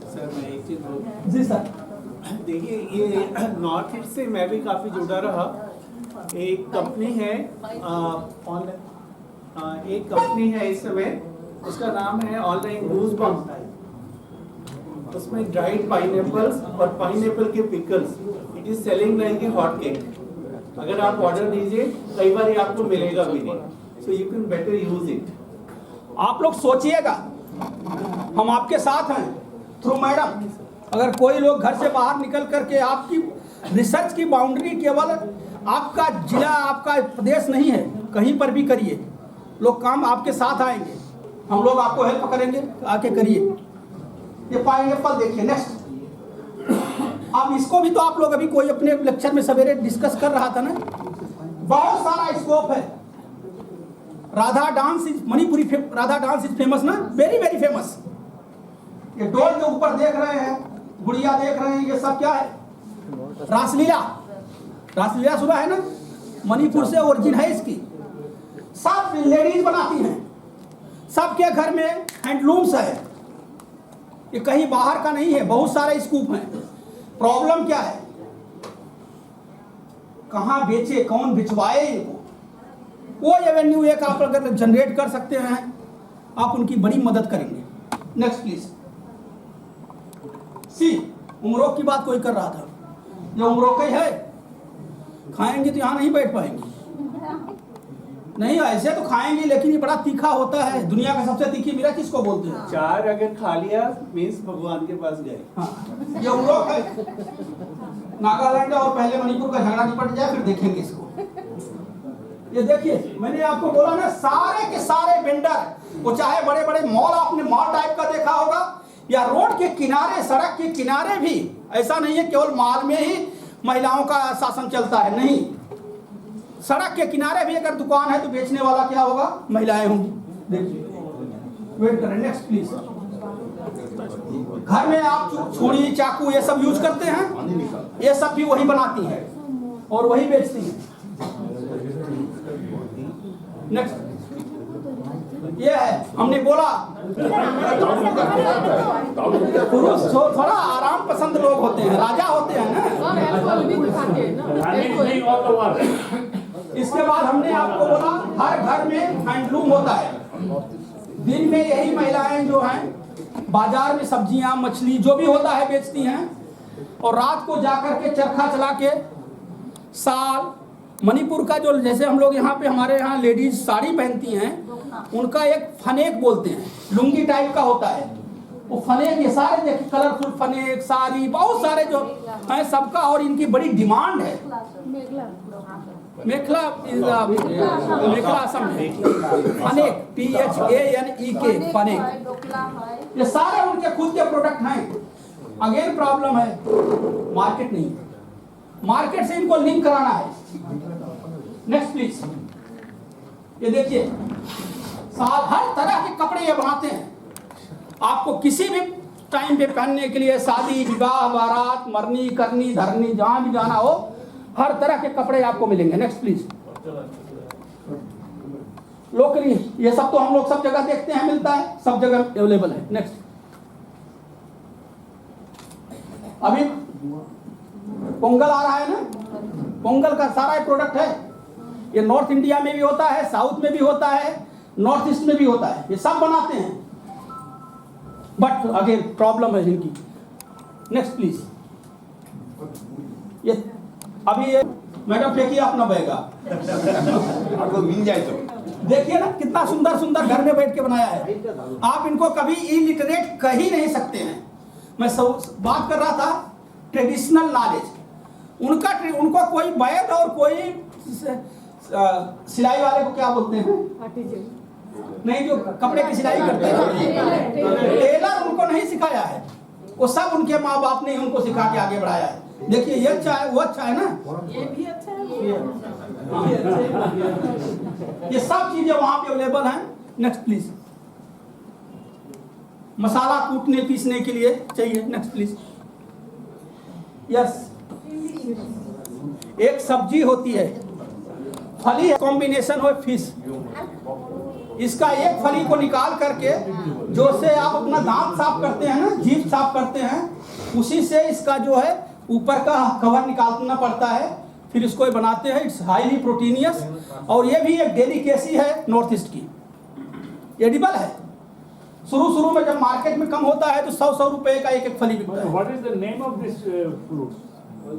सर मैं एक चीज बोलूं। जी सर। देखिए ये नॉर्थ ईस्ट से मैं भी काफी जुड़ा रहा। एक कंपनी है एक कंपनी है इस समय, उसका नाम है ऑनलाइन गूज़बम्प। उसमें ड्राइड पाइनएप्पल्स और पाइनएप्पल के pickles, it is selling like a hot cake. अगर आप ऑर्डर दीजिए कई बार ये आपको मिलेगा भी नहीं, so you can better use it. आप लोग सोचिएगा, हम आपके साथ हैं थ्रू मैडम। अगर कोई लोग घर से बाहर निकल करके, आपकी रिसर्च की बाउंड्री केवल आपका जिला, आपका प्रदेश नहीं है, कहीं पर भी करिए, लोग काम आपके साथ आएंगे, हम लोग आपको हेल्प करेंगे, आके करिए। ये पाइनएप्पल देखिए। नेक्स्ट, अब इसको भी तो आप लोग अभी कोई अपने लेक्चर में सवेरे डिस्कस कर रहा था ना, बहुत सारा स्कोप है। Radha dance is Manipuri, Radha dance is famous ना, वेरी वेरी फेमस। ये डोल के ऊपर देख रहे हैं, गुड़िया देख रहे हैं, ये सब क्या है? रासलीला। रासलीला सुना है ना, मणिपुर से ओरिजिन है इसकी। सब लेडीज बनाती हैं, सबके घर में हैंडलूम्स है, ये कहीं बाहर का नहीं है, बहुत सारे स्कूप हैं। प्रॉब्लम क्या है? कहाँ बेचे, कौन भिजवाए इनको? वो एवेन्यू एक आप अगर जनरेट कर सकते हैं, आप उनकी बड़ी मदद करेंगे। Next please. सी, उमरोक की बात कोई कर रहा था, ये उमरोक ही है। खाएंगे तो यहाँ नहीं बैठ पाएंगे, नहीं ऐसे तो खाएंगे, लेकिन ये बड़ा तीखा होता है। दुनिया का सबसे तीखी मिर्च किसको बोलते हैं? चार अगर खा लिया मीन्स भगवान के पास गए। हाँ, ये उमरोक है। नागालैंड और पहले मणिपुर का झगड़ा निपट जाए, फिर देखेंगे इसको। ये देखिए, मैंने आपको बोला ना, सारे के सारे वेंडर, वो चाहे बड़े बड़े मॉल, आपने मॉल टाइप का देखा होगा, या रोड के किनारे, सड़क के किनारे भी। ऐसा नहीं है केवल मॉल में ही महिलाओं का शासन चलता है, नहीं, सड़क के किनारे भी अगर दुकान है तो बेचने वाला क्या होगा? महिलाएं होंगी। देखिए, वेट करें। Next please. घर में आप छुरी, चाकू ये सब यूज करते हैं, ये सब भी वही बनाती हैं और वही बेचती हैं। नेक्स्ट, ये है, हमने बोला पुरुष थोड़ा आराम पसंद लोग होते हैं, राजा होते हैं ना। इसके बाद हमने आपको बोला हर घर में हैंडलूम होता है। दिन में यही महिलाएं जो हैं बाजार में सब्जियां, मछली जो भी होता है बेचती हैं, और रात को जाकर के चरखा चला के साल, मणिपुर का जो, जैसे हम लोग यहाँ पे, हमारे यहाँ लेडीज साड़ी पहनती हैं, उनका एक फनेक बोलते हैं, लुंगी टाइप का होता है वो फनेक। ये सारे देखिए कलरफुल फनेक, साड़ी, बहुत सारे जो है सबका, और इनकी बड़ी डिमांड है। मेखला मेखला असम है, फनेक, PHANEK, फनेक। ये सारे उनके खुद के प्रोडक्ट हैं। अगेन प्रॉब्लम है, मार्केट नहीं, मार्केट से इनको लिंक कराना है। Next please. ये देखिए, हर तरह के कपड़े ये बनाते हैं, आपको किसी भी टाइम पे पहनने के लिए, शादी, विवाह, बारात, मरनी, करनी, धरनी, जहां भी जाना हो, हर तरह के कपड़े आपको मिलेंगे। Next please. लोकरी, ये सब तो हम लोग सब जगह देखते हैं, मिलता है, सब जगह अवेलेबल है। नेक्स्ट, अभी पोंगल आ रहा है ना, पोंगल का सारा प्रोडक्ट है। ये नॉर्थ इंडिया में भी होता है, साउथ में भी होता है, नॉर्थ ईस्ट में भी होता है, ये सब बनाते हैं, बट अगेन प्रॉब्लम है इनकी। Next please. ये अभी ये मैडम फेंकिए अपना बैगा, आपको मिल जाए तो देखिए ना कितना सुंदर सुंदर घर में बैठ के बनाया है। आप इनको कभी इलिटरेट कह ही नहीं सकते हैं। मैं सब बात कर रहा था ट्रेडिशनल नॉलेज, उनको कोई वैद और कोई सिलाई वाले को क्या बोलते हैं, नहीं जो कपड़े की सिलाई करते हैं, टेलर उनको नहीं सिखाया है। वो सब उनके माँ बाप ने उनको सिखा के आगे बढ़ाया है। देखिए ये अच्छा है, वो अच्छा है ना, ये भी अच्छा है। ये सब चीजें वहां पे अवेलेबल हैं। Next please. मसाला कूटने पीसने के लिए चाहिए। Next please. यस, एक सब्जी होती है, फली कॉम्बिनेशन हो फिश, इसका एक फली को निकाल करके जो से आप अपना दांत साफ करते हैं ना, जीभ साफ करते हैं, उसी से इसका जो है ऊपर का कवर निकालना पड़ता है, फिर इसको बनाते हैं। इट्स हाईली प्रोटीनियस और ये भी एक डेलिकेसी है नॉर्थ ईस्ट की, एडिबल है। शुरू में जब मार्केट में कम होता है तो 100 रुपए का एक फली बिकता है। What is the name of this fruit?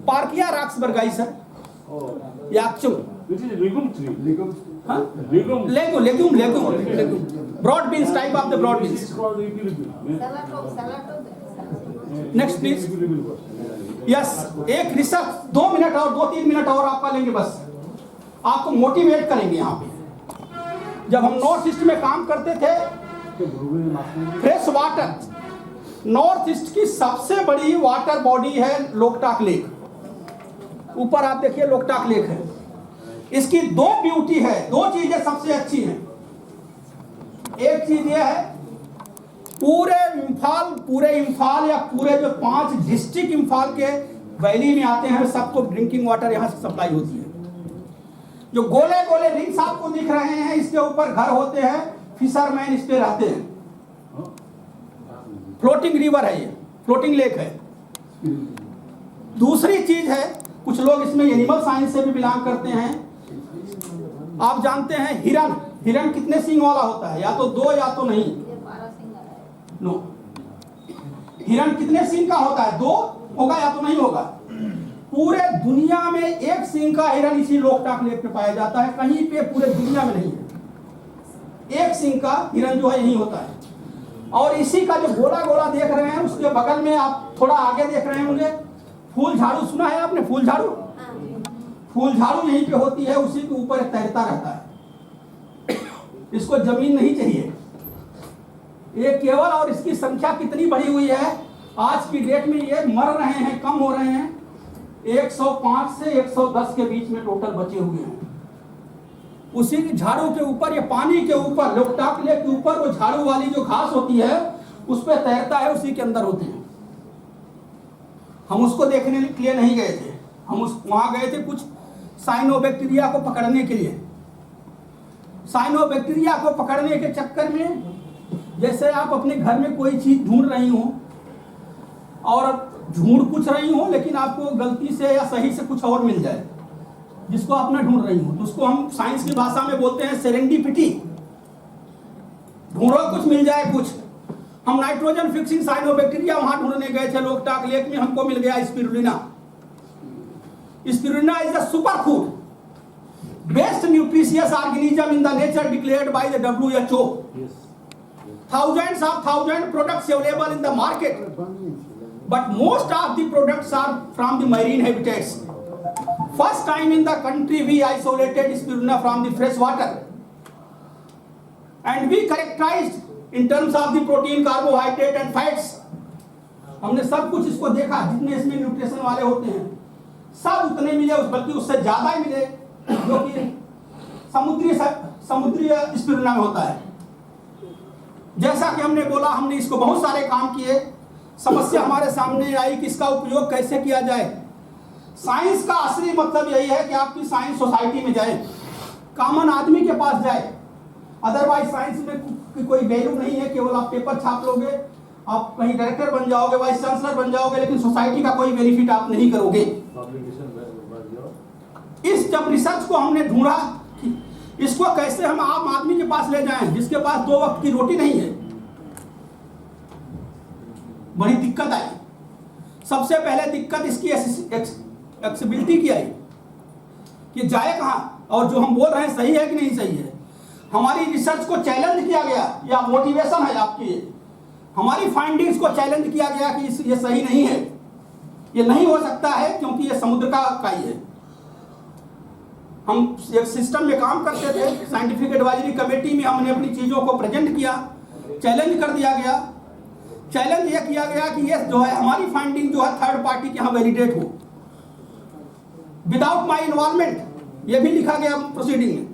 Parkia roxburghii sir, याक्चुम, Which is legume tree. हाँ? Legume. Legume, broad beans, type of the broad This beans. is called equilibrium. Next, please. Equilibrium. Yes, एक research 2 minute और 2-3 minute और आपका लेंगे, बस आपको motivate करेंगे। यहाँ पे जब हम नॉर्थ ईस्ट में काम करते थे, फ्रेश वाटर, नॉर्थ ईस्ट की सबसे बड़ी वाटर बॉडी है लोकटाक लेक। ऊपर आप देखिए लोकटाक लेक है। इसकी 2 ब्यूटी है, 2 चीजें सबसे अच्छी हैं। एक चीज यह है, पूरे इम्फाल या पूरे जो 5 डिस्ट्रिक्ट इम्फाल के वैली में आते हैं, सबको ड्रिंकिंग वाटर यहाँ से सप्लाई होती है। जो गोले गोले रिंग्स आपको दिख रहे हैं, इसके ऊपर घर होते हैं, फिशरमैन इस पे रहते हैं। फ्लोटिंग रिवर है, ये फ्लोटिंग लेक है। दूसरी चीज है, कुछ लोग इसमें एनिमल साइंस से भी बिलोंग करते हैं। आप जानते हैं हिरन कितने सींग वाला होता है, या तो 2 या तो नहीं। नो, हिरन कितने सींग का होता है, 2 होगा या तो नहीं होगा। पूरे दुनिया में एक सींग का हिरन इसी लोकटाक लेक पे पाया जाता है, कहीं पे पूरे दुनिया में नहीं है। एक सींग का हिरन जो है यही होता है। और इसी का जो गोला गोला देख रहे हैं, उसके बगल में आप थोड़ा आगे देख रहे होंगे, फूल झाड़ू, सुना है आपने फूल झाड़ू? फूल झाड़ू यहीं पे होती है, उसी के ऊपर तैरता रहता है। इसको जमीन नहीं चाहिए। ये केवल, और इसकी संख्या कितनी बढ़ी हुई है आज की डेट में, ये मर रहे हैं, कम हो रहे हैं। 105 से 110 के बीच में टोटल बचे हुए हैं। उसी झाड़ू के ऊपर, ये पानी के ऊपर, लोकटाक लेक के ऊपर वो झाड़ू वाली जो घास होती है उस पर तैरता है, उसी के अंदर होते हैं। हम उसको देखने के लिए नहीं गए थे, हम वहां गए थे कुछ साइनोबैक्टीरिया को पकड़ने के लिए। साइनोबैक्टीरिया को पकड़ने के चक्कर में, जैसे आप अपने घर में कोई चीज ढूंढ रही हो और ढूंढ कुछ रही हो, लेकिन आपको गलती से या सही से कुछ और मिल जाए जिसको आप ना ढूंढ रही हो, तो उसको हम साइंस की भाषा में बोलते हैं सेरेंडिपिटी। ढूंढो कुछ मिल जाए कुछ। हम नाइट्रोजन फिक्सिंग साइनोबैक्टीरिया वहां ढूंढने गए थे लोकटाक लेक में, हमको मिल गया spirulina. Spirulina is the super food, best nutritious organism in the nature declared by the WHO। Thousands products available in the market, but most of the products are from the marine habitats. First time in the country we isolated spirulina from the fresh water, and we characterized in terms of the protein, carbohydrate and fats. हमने सब कुछ इसको देखा, जितने इसमें nutrition वाले होते हैं सब उतने मिले, बल्कि उससे ज्यादा ही मिले जो कि समुद्री स्पिरुलिना में होता है। जैसा कि हमने बोला, हमने इसको बहुत सारे काम किए। समस्या हमारे सामने आई कि इसका उपयोग कैसे किया जाए। साइंस का असली मतलब यही है कि आपकी साइंस सोसाइटी में जाए, कॉमन आदमी के पास जाए। अदरवाइज साइंस में कोई वैल्यू नहीं है। केवल आप पेपर छाप लोगे, आप कहीं डायरेक्टर बन जाओगे, वाइस चांसलर बन जाओगे, लेकिन सोसाइटी का कोई बेनिफिट आप नहीं करोगे। इस जब रिसर्च को हमने ढूंढा, इसको कैसे हम आम आदमी के पास ले जाएं जिसके पास 2 वक्त की रोटी नहीं है, बड़ी दिक्कत आई। सबसे पहले दिक्कत इसकी एक्सेसिबिलिटी की आई कि जाए कहां, और जो हम बोल रहे हैं सही है कि नहीं सही है। हमारी रिसर्च को चैलेंज किया गया, या मोटिवेशन है आपकी, हमारी फाइंडिंग्स को चैलेंज किया गया कि ये सही नहीं है, ये नहीं हो सकता है क्योंकि ये समुद्र का इकाई है। हम एक सिस्टम में काम करते थे, साइंटिफिक एडवाइजरी कमेटी में हमने अपनी चीज़ों को प्रेजेंट किया, चैलेंज कर दिया गया। चैलेंज ये किया गया कि ये जो है हमारी फाइंडिंग जो है थर्ड पार्टी के यहाँ वैलिडेट हो विदाउट माई इन्वॉल्वमेंट। ये भी लिखा गया प्रोसीडिंग में,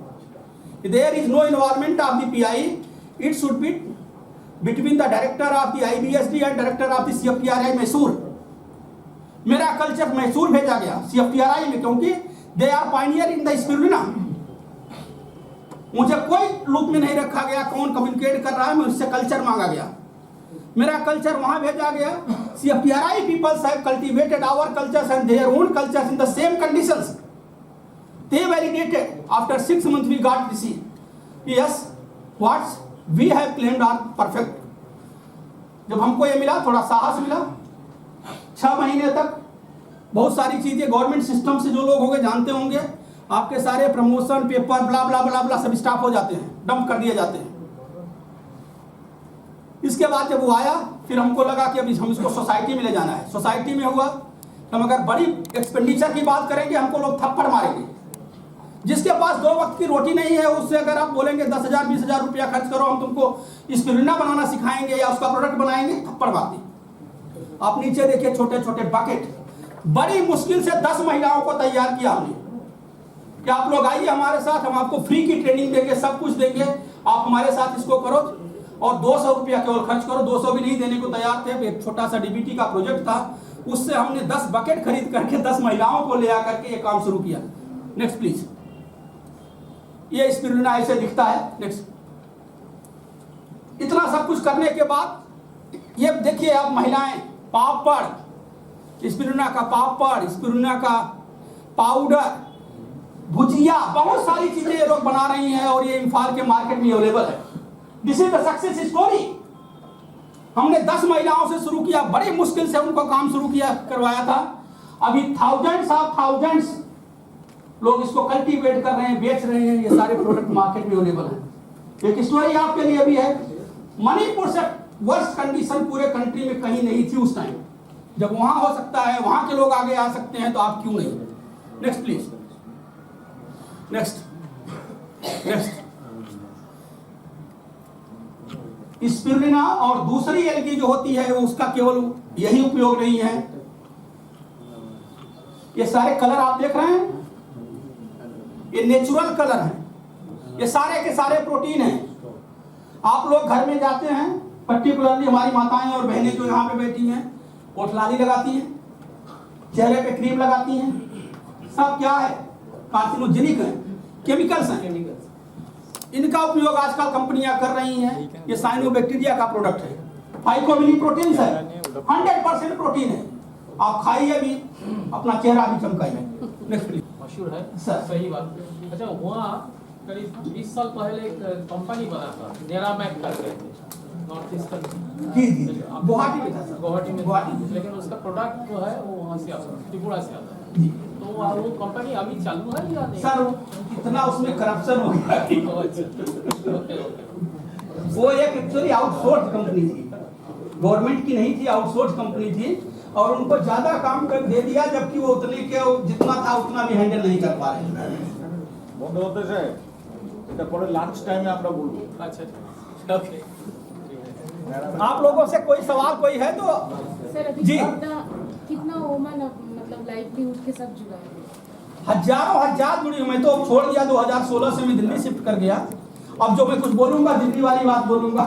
there is no involvement of the PI, it should be between the director of the IBSD and director of the CFTRI Mysore. मेरा कल्चर मैसूर भेजा गया सीएफटीआरआई में, क्योंकि they are pioneer in the spirulina. मुझे कोई लूप में नहीं रखा गया कौन कम्युनिकेट कर रहा है, मुझसे कल्चर मांगा गया, मेरा कल्चर वहां भेजा गया। CFTRI peoples have cultivated our cultures and their own cultures in the same conditions. They validated. After 6 months we got receipt. Yes, what we have claimed are perfect. जब हमको ये मिला थोड़ा साहस मिला। 6 महीने तक बहुत सारी चीजें गवर्नमेंट सिस्टम से जो लोग होंगे जानते होंगे, आपके सारे प्रमोशन पेपर ब्ला ब्ला ब्ला ब्ला सब स्टॉप हो जाते हैं, डंप कर दिए जाते हैं। इसके बाद जब वो आया फिर हमको लगा कि अभी हम इसको सोसाइटी में ले जाना है। सोसाइटी में हुआ हम अगर बड़ी एक्सपेंडिचर की बात करेंगे हमको लोग थप्पड़ मारेंगे। जिसके पास 2 वक्त की रोटी नहीं है उससे अगर आप बोलेंगे 10,000 20,000 रुपया खर्च करो, हम तुमको स्पिरुलिना बनाना सिखाएंगे या उसका प्रोडक्ट बनाएंगे, थप्पड़ मारते। आप नीचे देखिए छोटे छोटे बकेट, बड़ी मुश्किल से 10 महिलाओं को तैयार किया हमने कि आप लोग आइए हमारे साथ, हम आपको फ्री की ट्रेनिंग देंगे, सब कुछ देंगे, आप हमारे साथ इसको करो और 200 रुपया केवल खर्च करो। 200 भी नहीं देने को तैयार थे। एक छोटा सा डीबीटी का प्रोजेक्ट था, उससे हमने 10 बकेट खरीद करके 10 महिलाओं को ले आकर के ये काम शुरू किया। Next please. ये स्पिरुलिना ऐसे दिखता है। नेक्स्ट। इतना सब कुछ करने के बाद ये देखिए आप महिलाएं पापड़, स्पिरुलिना का पापड़, स्पिरुलिना का पाउडर, भुजिया, बहुत सारी चीजें ये लोग बना रही हैं और ये इम्फाल के मार्केट में अवेलेबल है। This is the success story. हमने 10 महिलाओं से शुरू किया, बड़ी मुश्किल से उनको काम शुरू किया करवाया था। अभी थाउजेंड्स लोग इसको कल्टीवेट कर रहे हैं, बेच रहे हैं, ये सारे प्रोडक्ट मार्केट में अवेलेबल है। एक स्टोरी आपके लिए भी है। मणिपुर से वर्स्ट कंडीशन पूरे कंट्री में कहीं नहीं थी उस टाइम। जब वहां हो सकता है, वहां के लोग आगे आ सकते हैं, तो आप क्यों नहीं। Next please. नेक्स्ट। स्पिरुलिना और दूसरी एल्गी जो होती है उसका केवल यही उपयोग नहीं है। ये सारे कलर आप देख रहे हैं, ये नेचुरल कलर हैं, ये सारे के सारे प्रोटीन हैं। आप लोग घर में जाते हैं, पर्टिकुलरली हमारी माताएं और बहनें जो यहाँ पे बैठी हैं, ओठलाली लगाती हैं, चेहरे पे क्रीम लगाती हैं, सब क्या है, कार्सिनोजेनिक है, केमिकल्स हैं। इनका उपयोग आजकल कंपनियां कर रही हैं। ये साइनोबैक्टीरिया का प्रोडक्ट है, फाइकोबिलिन प्रोटीन है, 100% प्रोटीन है। आप खाइए भी, अपना चेहरा भी चमकाइए। Next please. मशहूर है सर। सही बात। अच्छा, वहाँ करीब 20 साल पहले एक कंपनी बना था, नेरामैक करके, नॉर्थ ईस्ट का। जी गुवाहाटी में था सर। गुवाहाटी में। गुवाहाटी। लेकिन उसका प्रोडक्ट जो है वो वहाँ से आता है, त्रिपुरा से आता है। जी। तो वो कंपनी अभी चालू है या नहीं? सर इतना उसमें करप्शन हो गया कि ओके। वो एक एक्चुअली आउटसोर्स कंपनी थी, गवर्नमेंट की नहीं थी, आउटसोर्स कंपनी थी और उनको ज्यादा काम कर दे दिया, जबकि वो उतने के जितना था उतना भी हैंडल नहीं कर पा रहे। বন্ধ হতে চায় এটা পরে লাঞ্চ টাইমে আমরা বলবো। अच्छा ओके। आप लोगों से कोई सवाल कोई है तो सर अभी जी। कितना वुमन मतलब लाइवलीहुड के साथ जुड़ा है? हजार जुड़ी हूँ। मैं तो छोड़ दिया 2016 से, मैं दिल्ली शिफ्ट कर गया। अब जो मैं कुछ बोलूंगा दिल्ली वाली बात बोलूंगा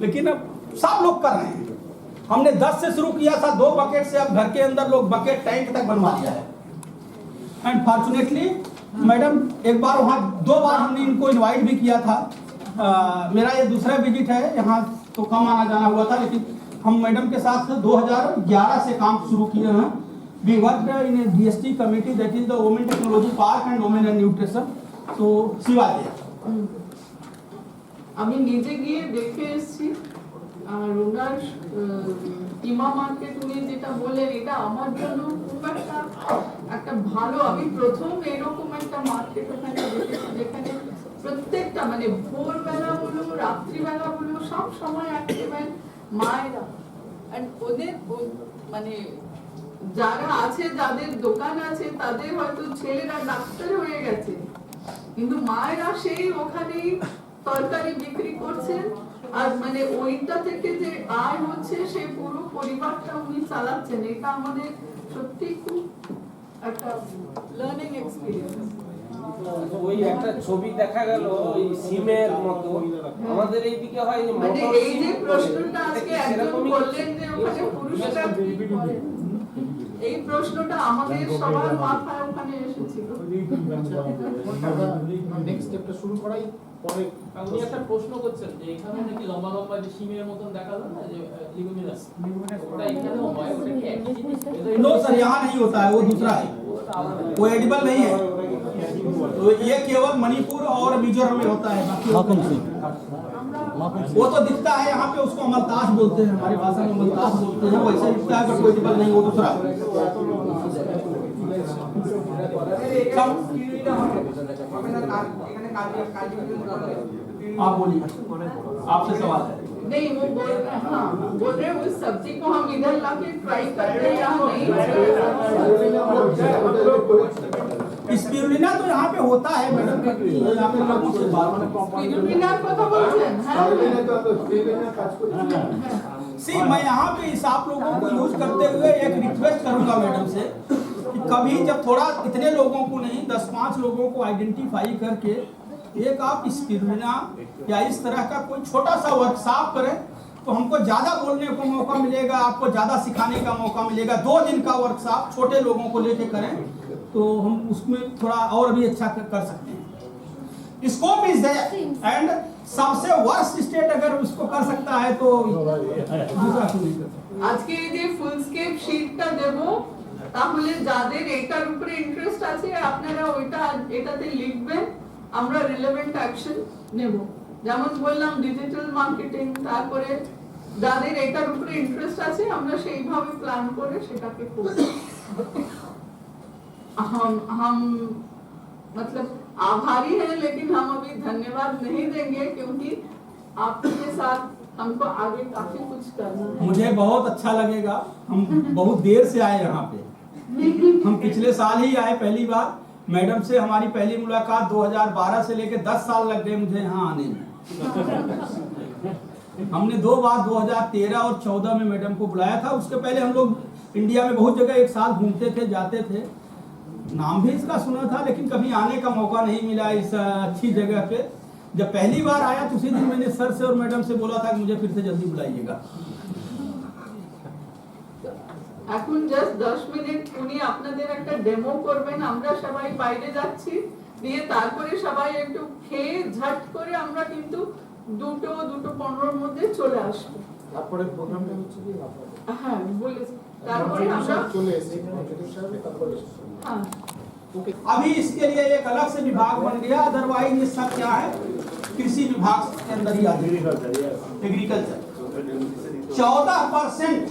लेकिन अब सब लोग कर रहे हैं। हमने 10 से शुरू किया था, 2 बकेट से अब घर के अंदर लोग बकेट टैंक तक बनवा लिया है। एंड फॉर्चुनेटली मैडम एक बार वहाँ 2 बार हमने इनको इनवाइट भी किया था। मेरा ये दूसरा विजिट है, यहाँ तो कम आना जाना हुआ था, लेकिन हम मैडम के साथ 2011 से काम शुरू किए हैं। We work in a DST committee, that is the women technology park and women and nutrition. तो शिवाजी আমি নিজে গিয়ে দেখে এসেছি আর ওনার ইমা মার্কেট উনি যেটা বললেন এটা আমার জন্য খুব একটা ভালো, আমি প্রথম এরকম একটা মার্কেট ওখানে দেখেছি যেখানে প্রত্যেকটা মানে ভোরবেলা বলো রাত্রিবেলা বলো সব সময় একেবারে মায়েরা। অ্যান্ড ওদের মানে যারা আছে যাদের দোকান আছে তাদের হয়তো ছেলেরা ডাক্তার হয়ে গেছে, কিন্তু মায়েরা সেই ওখানেই তরকারি বিক্রি করছেন, আর মানে ওইটা থেকে যে আয় হচ্ছে সেই পুরো পরিবারটা উনি চালাচ্ছেন। এটা আমাদের সত্যি খুব একটা লার্নিং এক্সপিরিয়েন্স। ওই একটা ছবি দেখা গেল ওই সিমের মতো, আমাদের এইদিকে হয় যে মানে মোটর এই যে সিম প্রশ্নটা আজকে একজন সেরকমই বললেন যে ওখানে পুরুষরা কি করে, এই প্রশ্নটা আমাদের সবার মাথায় ওখানে এসেছিল। নেক্সট স্টেপটা শুরু করাই পরে। উনি একটা প্রশ্ন করছেন যে এখানে নাকি লম্বা লম্বা যে শিমের মতন দেখা যায় না, যে লিগুমিনাস, ওটা এখানেও হয়, ওটা কি একই জিনিস? नो सर, यहाँ नहीं होता है, वो दूसरा है, वो एडिबल नहीं है। तो ये केवल मणिपुर और मिजोरम में होता है, बाकी वो तो दिखता है यहाँ पे, उसको अमलतास बोलते हैं, हमारी भाषा में अमलतास बोलते हैं, वैसे दिखता है, बट कोई एडिबल नहीं, वो दूसरा है। आप बोलिए, आपसे सवाल है। नहीं, वो बोल रहे हैं, हाँ बोल रहे हैं उस सब्जी को हम इधर लाके ट्राई करते हैं या नहीं। स्पिरुलिना तो यहाँ पे होता है मैडम, यहाँ पे लोगों से बात स्पिरुलिना কথা বলছেন? হ্যাঁ सी मैं यहाँ पे इस आप लोगों को यूज करते हुए एक रिक्वेस्ट करूंगा मैडम से कि कभी जब थोड़ा इतने लोगों को नहीं 10-5 लोगों को आइडेंटिफाई करके एक आप स्पिरुलिना या इस तरह का कोई छोटा सा वर्कशॉप करें तो हमको ज्यादा बोलने को मौका मिलेगा, आपको ज्यादा सिखाने का मौका मिलेगा। 2 दिन का वर्कशॉप छोटे लोगों को लेके करें तो हम उसमें थोड़ा और भी अच्छा कर सकते हैं। स्कोप इज देयर एंड सबसे वर्स्ट स्टेट अगर उसको कर सकता है तो दूसरा क्यों नहीं कर सकता। আজকে এই যে ফুল স্কেপ শীটটা দেব, তাহলে যাদের এটার উপরে ইন্টারেস্ট আছে আপনারা ওইটা এটাতে লিখবেন, আমরা রিলেভেন্ট অ্যাকশন নেব। যেমন বললাম ডিজিটাল মার্কেটিং, তারপরে যাদের এটার উপরে ইন্টারেস্ট আছে আমরা সেইভাবে প্ল্যান করে সেটাকে করব। हम मतलब आभारी हैं, लेकिन हम अभी धन्यवाद नहीं देंगे क्योंकि आपके साथ हमको आगे काफी कुछ करना है। मुझे बहुत अच्छा लगेगा, हम बहुत देर से आए यहाँ पे, हम पिछले साल ही आए पहली बार। मैडम से हमारी पहली मुलाकात 2012 से लेकर 10 साल लग गए मुझे यहाँ आने में। हमने 2 बार 2013 और 14 में मैडम को बुलाया था। उसके पहले हम लोग इंडिया में बहुत जगह एक साल घूमते थे, जाते थे, नाम भी इसका सुना था, लेकिन कभी आने का मौका नहीं मिला इस अच्छी जगह पे। जब पहली बार आया तो उसी दिन मैंने सर से और मैडम से बोला था कि मुझे फिर से जल्दी बुलाइएगा। এখন জাস্ট 10 মিনিট উনি আপনাদের একটা ডেমো করবেন, আমরা সবাই বাইরে যাচ্ছি, দিয়ে তারপরে সবাই একটু খেয়ে ঝট করে আমরা কিন্তু 2:15 মধ্যে চলে আসবো। তারপরে প্রোগ্রামটা হচ্ছে কি হ্যাঁ বলেছি, তারপরে আমরা চলে এসেছি তারপরে हाँ अभी इसके लिए एक अलग से विभाग बन गया, अदरवाइज ये सब क्या है कृषि विभाग के अंदर ही आते हैं। एग्रीकल्चर 14%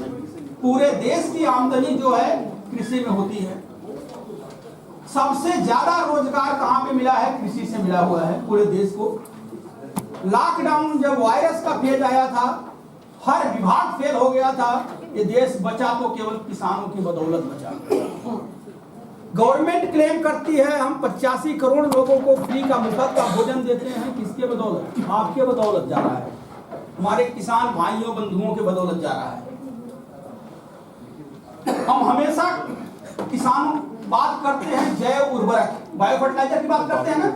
पूरे देश की आमदनी जो है कृषि में होती है। सबसे ज्यादा रोजगार कहाँ पे मिला है? कृषि से मिला हुआ है पूरे देश को। लॉकडाउन जब वायरस का फेज आया था, हर विभाग फेल हो गया था, ये देश बचा तो केवल किसानों की बदौलत बचा। गवर्नमेंट क्लेम करती है हम 85 करोड़ लोगों को फ्री का मुफ्त का भोजन देते हैं, किसके बदौलत? आपके बदौलत जा रहा है, हमारे किसान भाइयों बंधुओं के बदौलत जा रहा है। हम हमेशा किसानों बात करते हैं जैव उर्वरक, बायो फर्टिलाइजर की बात करते हैं ना,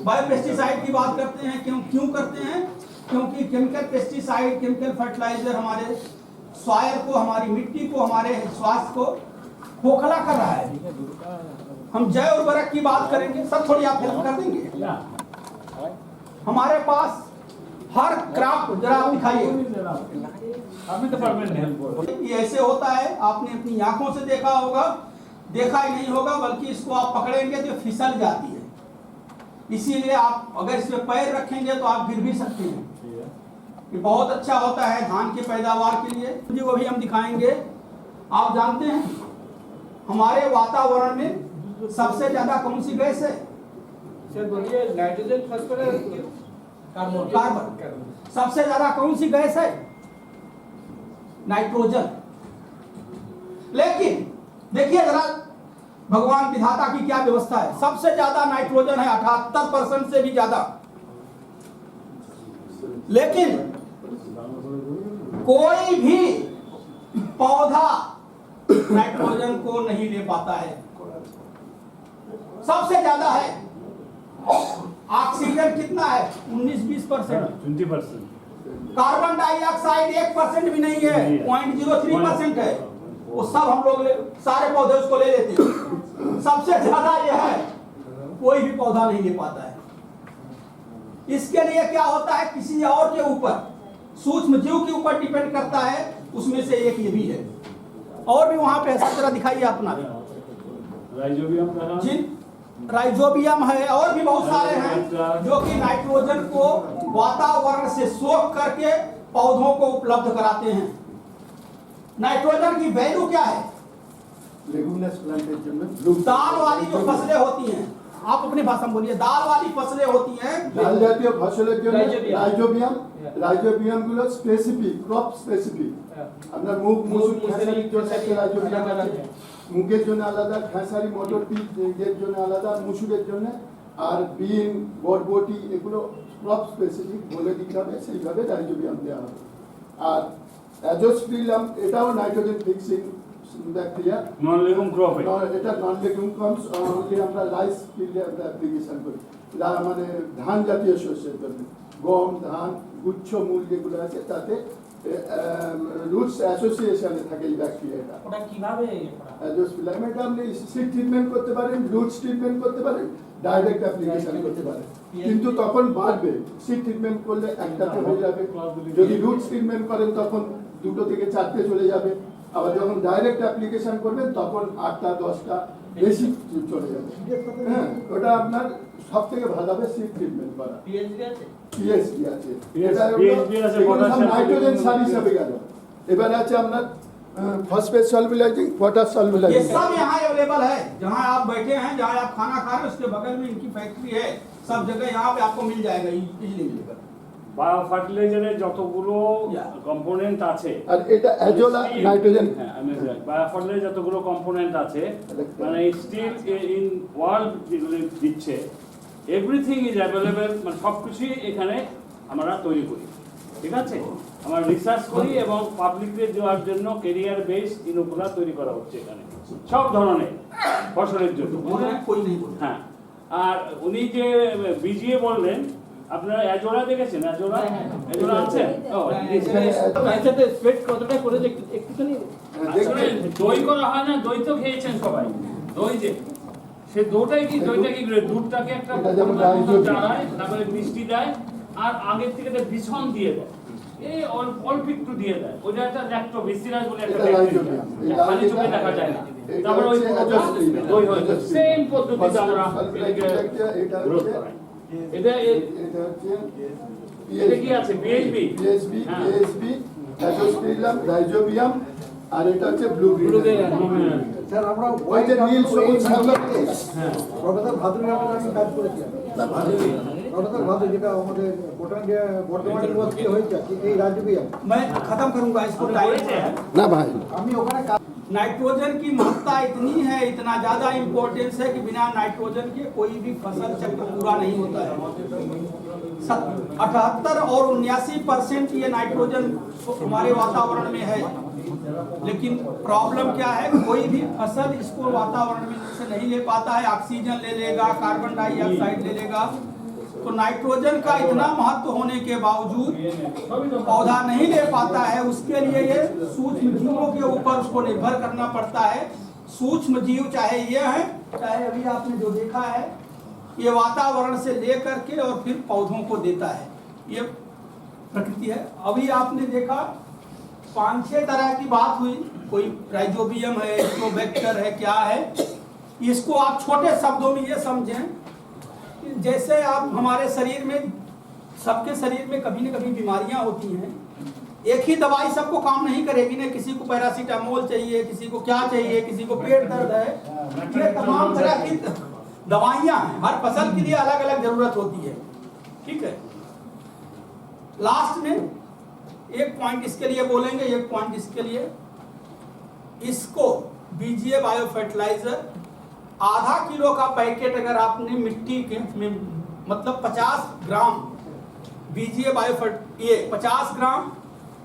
बायो पेस्टिसाइड की बात करते हैं। क्यों करते हैं? क्योंकि केमिकल पेस्टिसाइड, केमिकल फर्टिलाइजर हमारे सॉइल को, हमारी मिट्टी को, हमारे स्वास्थ्य को खोखला कर रहा है। हम जैव उर्वरक की बात करेंगे, सब थोड़ी आप हेल्प कर देंगे। हमारे पास हर क्रॉप, जरा आप दिखाइए, ये ऐसे होता है, आपने अपनी आंखों से देखा होगा, देखा ही नहीं होगा, बल्कि इसको आप पकड़ेंगे तो फिसल जाती है। इसीलिए आप अगर इसमें पैर रखेंगे तो आप गिर भी सकते हैं। ये बहुत अच्छा होता है धान की पैदावार के लिए, वो भी हम दिखाएंगे। आप जानते हैं हमारे वातावरण में सबसे ज्यादा कौन सी गैस है? सर बोलिए, नाइट्रोजन, फास्फोरस, कार्बन। सबसे ज्यादा कौन सी गैस है? नाइट्रोजन। लेकिन देखिए जरा भगवान विधाता की क्या व्यवस्था है। सबसे ज्यादा नाइट्रोजन है 78% से भी ज्यादा, लेकिन कोई भी पौधा नाइट्रोजन को नहीं ले पाता है। सबसे ज्यादा है। ऑक्सीजन कितना है? 19-20%। 20%। कार्बन डाइऑक्साइड 1% भी नहीं है, 0.03% है। वो सब हम लोग सारे पौधे उसको ले लेते हैं। सबसे ज्यादा यह है, कोई भी पौधा नहीं ले पाता है। इसके लिए क्या होता है, किसी और के ऊपर, सूक्ष्म जीव के ऊपर डिपेंड करता है। उसमें से एक ये भी है। और भी वहां पे ऐसा तरह दिखाइए अपना राइजोबियम का जी, राइजोबियम है और भी बहुत सारे हैं जो कि नाइट्रोजन को वातावरण से सोख करके पौधों को उपलब्ध कराते हैं। नाइट्रोजन की वैल्यू क्या है? दाल वाली जो फसलें होती हैं, आप अपनी भाषा में बोलिए, दाल वाली फसलें होती हैं, ডাল জাতীয় ফসলের জন্য রাইজোবিয়াম গুলো স্পেসিফিক, ক্রপ স্পেসিফিক। আপনার মুগ মসুর খেসারির জন্য একটা রাইজোবিয়াম আছে, মুগের জন্য আলাদা, খেসারি মটরটির জন্য আলাদা, মুসুরের জন্য, আর বিন বরবটি এগুলো ক্রপ স্পেসিফিক বলে দিতে হবে, সেইভাবে রাইজোবিয়াম দেওয়া হবে। আর অ্যাজোস্পিরিলাম এটাও নাইট্রোজেন ফিক্সিং ব্যাকটেরিয়া, নন লেগুম ক্রপ এটা নন লেগুম ক্রপস, অনলি আমরা রাইস ফিল্ডে আমরা অ্যাপ্লিকেশন করি, মানে ধান জাতীয় শস্যের জন্য, গম, ধান, গুচ্ছ মূল যেগুলো আছে তাতে রুটস অ্যাসোসিয়েশনে থাকে এই ব্যাকটেরিয়াটা। ওটা কিভাবে অ্যাজোস্পিরিলাম এটা আপনি সিড ট্রিটমেন্ট করতে পারেন, রুটস ট্রিটমেন্ট করতে পারেন, ডাইরেক্ট অ্যাপ্লিকেশন করতে পারেন, কিন্তু তখন বাড়বে। সিড ট্রিটমেন্ট করলে একটাতে হয়ে যাবে, যদি রুটস ট্রিটমেন্ট করেন তখন 2 থেকে 4টে চলে যাবে, আবার যখন ডাইরেক্ট অ্যাপ্লিকেশন করবেন তখন 8টা 10টা বেশি চলে যাবে। হ্যাঁ, ওটা আপনার সব থেকে ভালো হবে সিড ট্রিটমেন্ট করা। পিএইচডি আছে, পিএসডি আছে, PSP আছে, potassium নাইট্রোজেন সার হিসাবে গেল। এবার আছে আপনার ফসফেট সলবিলাইজিং, পটাশ ये সলবিলাইজিং। सब यहाँ अवेलेबल है। जहाँ आप बैठे हैं, जहाँ आप खाना खा रहे हैं, उसके बगल में इनकी फैक्ट्री है। सब जगह यहाँ पे आपको मिल जाएगा, इजीली मिलेगा। বায়ো ফার্টিলাইজারের যতগুলো Yeah. কম্পোনেন্ট আছে, আর এটা অ্যাজোলা নাইট্রোজেন। হ্যাঁ আমি বায়ো ফার্টিলাইজার যতগুলো কম্পোনেন্ট আছে, মানে স্টিল ইন ওয়ার্ল্ড যেগুলো দিচ্ছে, এভরিথিং ইজ অ্যাভেলেবেল, মানে সব কিছুই এখানে আমরা তৈরি করি। ঠিক আছে, আমরা রিসার্চ করি এবং পাবলিককে দেওয়ার জন্য ক্যারিয়ার বেস ইনোকুলার তৈরি করা হচ্ছে এখানে সব ধরনের ফসলের জন্য। कोई नहीं बोल হ্যাঁ, আর উনি যে বিজিএ বললেন, আপনারা অ্যাজোলা দেখেছেন? অ্যাজোলা আছে? ও, একসাথে স্প্রেড কতটা করে একটুখানি আসলে দই করা হয় না, দই তো খেয়েছেন সবাই। দই যে সে দইটা কি করে, দুধটাকে একটা চালায়, তারপরে মিষ্টি দেয়, আর আগের থেকে একটা বিছন দিয়ে দেয়, এই অল্প একটু দিয়ে দেয়। ওইটা একটা ল্যাক্টোবেসিলাস বলে একটা ব্যাকটেরিয়া, খালি চোখে দেখা যায় না। তারপরে ওই দই হয়ে যায়। সেম পদ্ধতিতে আমরা এটাকে গ্রোথ করাই। এটা কি আছে? পিএইচবি, অ্যাজোস্পিরিলাম, রাইজোবিয়াম, আর এটা হচ্ছে ব্লুগ্রিন। স্যার আমরা ওই যে নীল সবুজ শাকগুলো, প্রফেসর ভাদুরী আমি কাজ করেছিলাম। প্রফেসর ভাদুরী যেটা আমাদের বর্তমান ইউনিভার্সিটি হয়েছে এই রাজবিয়াম, मैं खत्म करूंगा इसको टाइम है। না भाई আমি ওখানে नाइट्रोजन की महत्ता इतनी है, इतना ज्यादा इम्पोर्टेंस है कि बिना नाइट्रोजन के कोई भी फसल चक्र पूरा नहीं होता है। 78 और 79% ये नाइट्रोजन हमारे वातावरण में है, लेकिन प्रॉब्लम क्या है, कोई भी फसल इसको वातावरण में से नहीं ले पाता है। ऑक्सीजन ले लेगा, कार्बन डाइऑक्साइड ले लेगा, तो नाइट्रोजन का इतना महत्व होने के बावजूद पौधा नहीं ले पाता है। उसके लिए ये सूक्ष्म जीवों के ऊपर उसको निर्भर करना पड़ता है। सूक्ष्म जीव चाहे ये है, चाहे अभी आपने जो देखा है, ये वातावरण से ले करके और फिर पौधों को देता है। ये प्रकृति है। अभी आपने देखा 5-6 तरह की बात हुई, कोई राइजोबियम है, स्ट्रोबैक्टर है, क्या है। इसको आप छोटे शब्दों में ये समझें, जैसे आप हमारे शरीर में, सबके शरीर में कभी न कभी बीमारियां होती हैं। एक ही दवाई सबको काम नहीं करेगी ना, किसी को पैरासीटामोल चाहिए, किसी को क्या चाहिए, किसी को पेट दर्द है। ये तमाम तरह की दवाइयां हैं, हर फसल के लिए अलग अलग जरूरत होती है। ठीक है, लास्ट में एक पॉइंट इसके लिए बोलेंगे, एक पॉइंट इसके लिए। इसको बीजीए बायो फर्टिलाइजर आधा किलो का पैकेट अगर आपने मिट्टी के में मतलब 50 ग्राम बीजीए बायो ये 50 ग्राम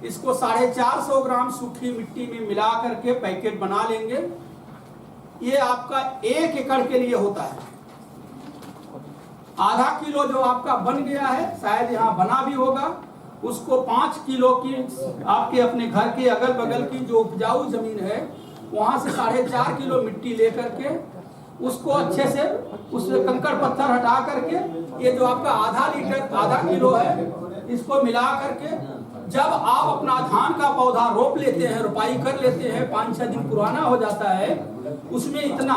इसको 450 ग्राम सूखी मिट्टी में मिला करके पैकेट बना लेंगे। ये आपका 1 एकड़ के लिए होता है। आधा किलो जो आपका बन गया है, शायद यहाँ बना भी होगा, उसको 5 किलो की आपके अपने घर के अगल बगल की जो उपजाऊ जमीन है वहां से 4.5 किलो मिट्टी लेकर के उसको अच्छे से उसमें कंकड़ पत्थर हटा करके ये जो आपका आधा किलो है इसको मिला करके जब आप अपना धान का पौधा रोप लेते हैं, रोपाई कर लेते हैं, 5-6 दिन पुराना हो जाता है, उसमें इतना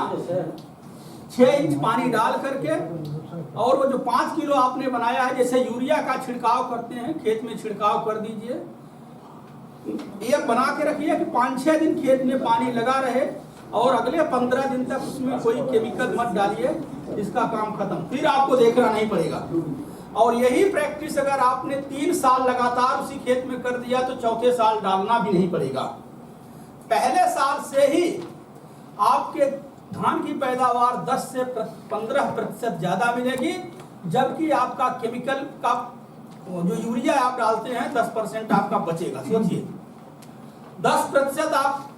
6 इंच पानी डाल करके और वो जो 5 किलो आपने बनाया है, जैसे यूरिया का छिड़काव करते हैं खेत में छिड़काव कर दीजिए। ये बना के रखिए कि 5-6 दिन खेत में पानी लगा रहे और अगले 15 दिन तक उसमें कोई केमिकल मत डालिए, इसका काम खत्म, फिर आपको देखना नहीं पड़ेगा। और यही प्रैक्टिस अगर आपने 3 साल लगातार उसी खेत में कर दिया तो चौथे साल डालना भी नहीं पड़ेगा। पहले साल से ही आपके धान की पैदावार 10 से 15% ज्यादा मिलेगी, जबकि आपका केमिकल का जो यूरिया आप डालते हैं 10% आपका बचेगा। सोचिए 10% आप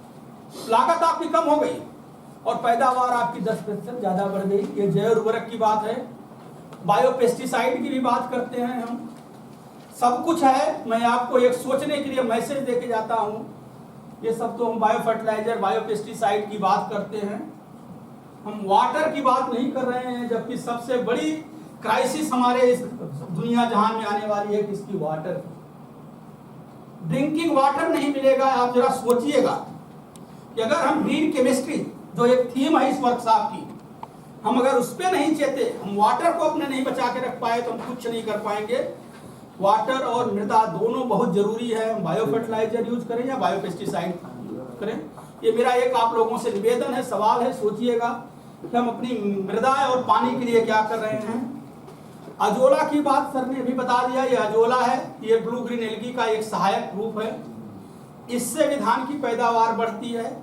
लागत आपकी कम हो गई और पैदावार आपकी 10% ज्यादा बढ़ गई। ये जैव उर्वरक की बात है, बायो पेस्टिसाइड की भी बात करते हैं हम, सब कुछ है। मैं आपको एक सोचने के लिए मैसेज देके जाता हूँ। ये सब तो हम बायो फर्टिलाइजर बायो पेस्टिसाइड की बात करते हैं, हम वाटर की बात नहीं कर रहे हैं, जबकि सबसे बड़ी क्राइसिस हमारे इस दुनिया जहान में आने वाली है किसकी, वाटर। ड्रिंकिंग वाटर नहीं मिलेगा। आप जरा सोचिएगा कि अगर हम ग्रीन केमिस्ट्री जो एक थीम है इस वर्कशॉप की, हम अगर उस पर नहीं चेते, हम वाटर को अपने नहीं बचा के रख पाए तो हम कुछ नहीं कर पाएंगे। वाटर और मृदा दोनों बहुत जरूरी है। हम बायो फर्टिलाइजर यूज करें या बायो पेस्टिसाइड करें, ये मेरा एक आप लोगों से निवेदन है, सवाल है, सोचिएगा कि हम अपनी मृदा और पानी के लिए क्या कर रहे हैं। अजोला की बात सर ने भी बता दिया, ये अजोला है, ये ब्लू ग्रीन एल्गी का एक सहायक रूप है। इससे भी धान की पैदावार बढ़ती है।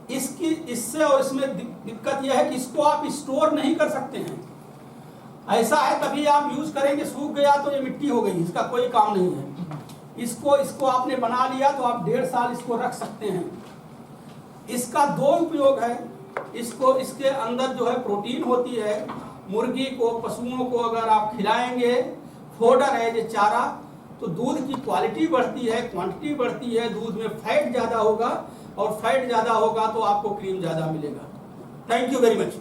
इससे और इसमें दिक्कत यह है कि इसको आप स्टोर नहीं कर सकते हैं। ऐसा है तभी आप यूज करेंगे, सूख गया तो ये मिट्टी हो गई, इसका कोई काम नहीं है। इसको आपने बना लिया तो आप 1.5 साल इसको रख सकते हैं। इसका 2 उपयोग है। इसके अंदर जो है प्रोटीन होती है। मुर्गी को, पशुओं को अगर आप खिलाएंगे, फोडर है जो चारा, तो दूध की क्वालिटी बढ़ती है, क्वांटिटी बढ़ती है, दूध में फैट ज्यादा होगा और फैट ज्यादा होगा तो आपको क्रीम ज्यादा मिलेगा। Thank you very much.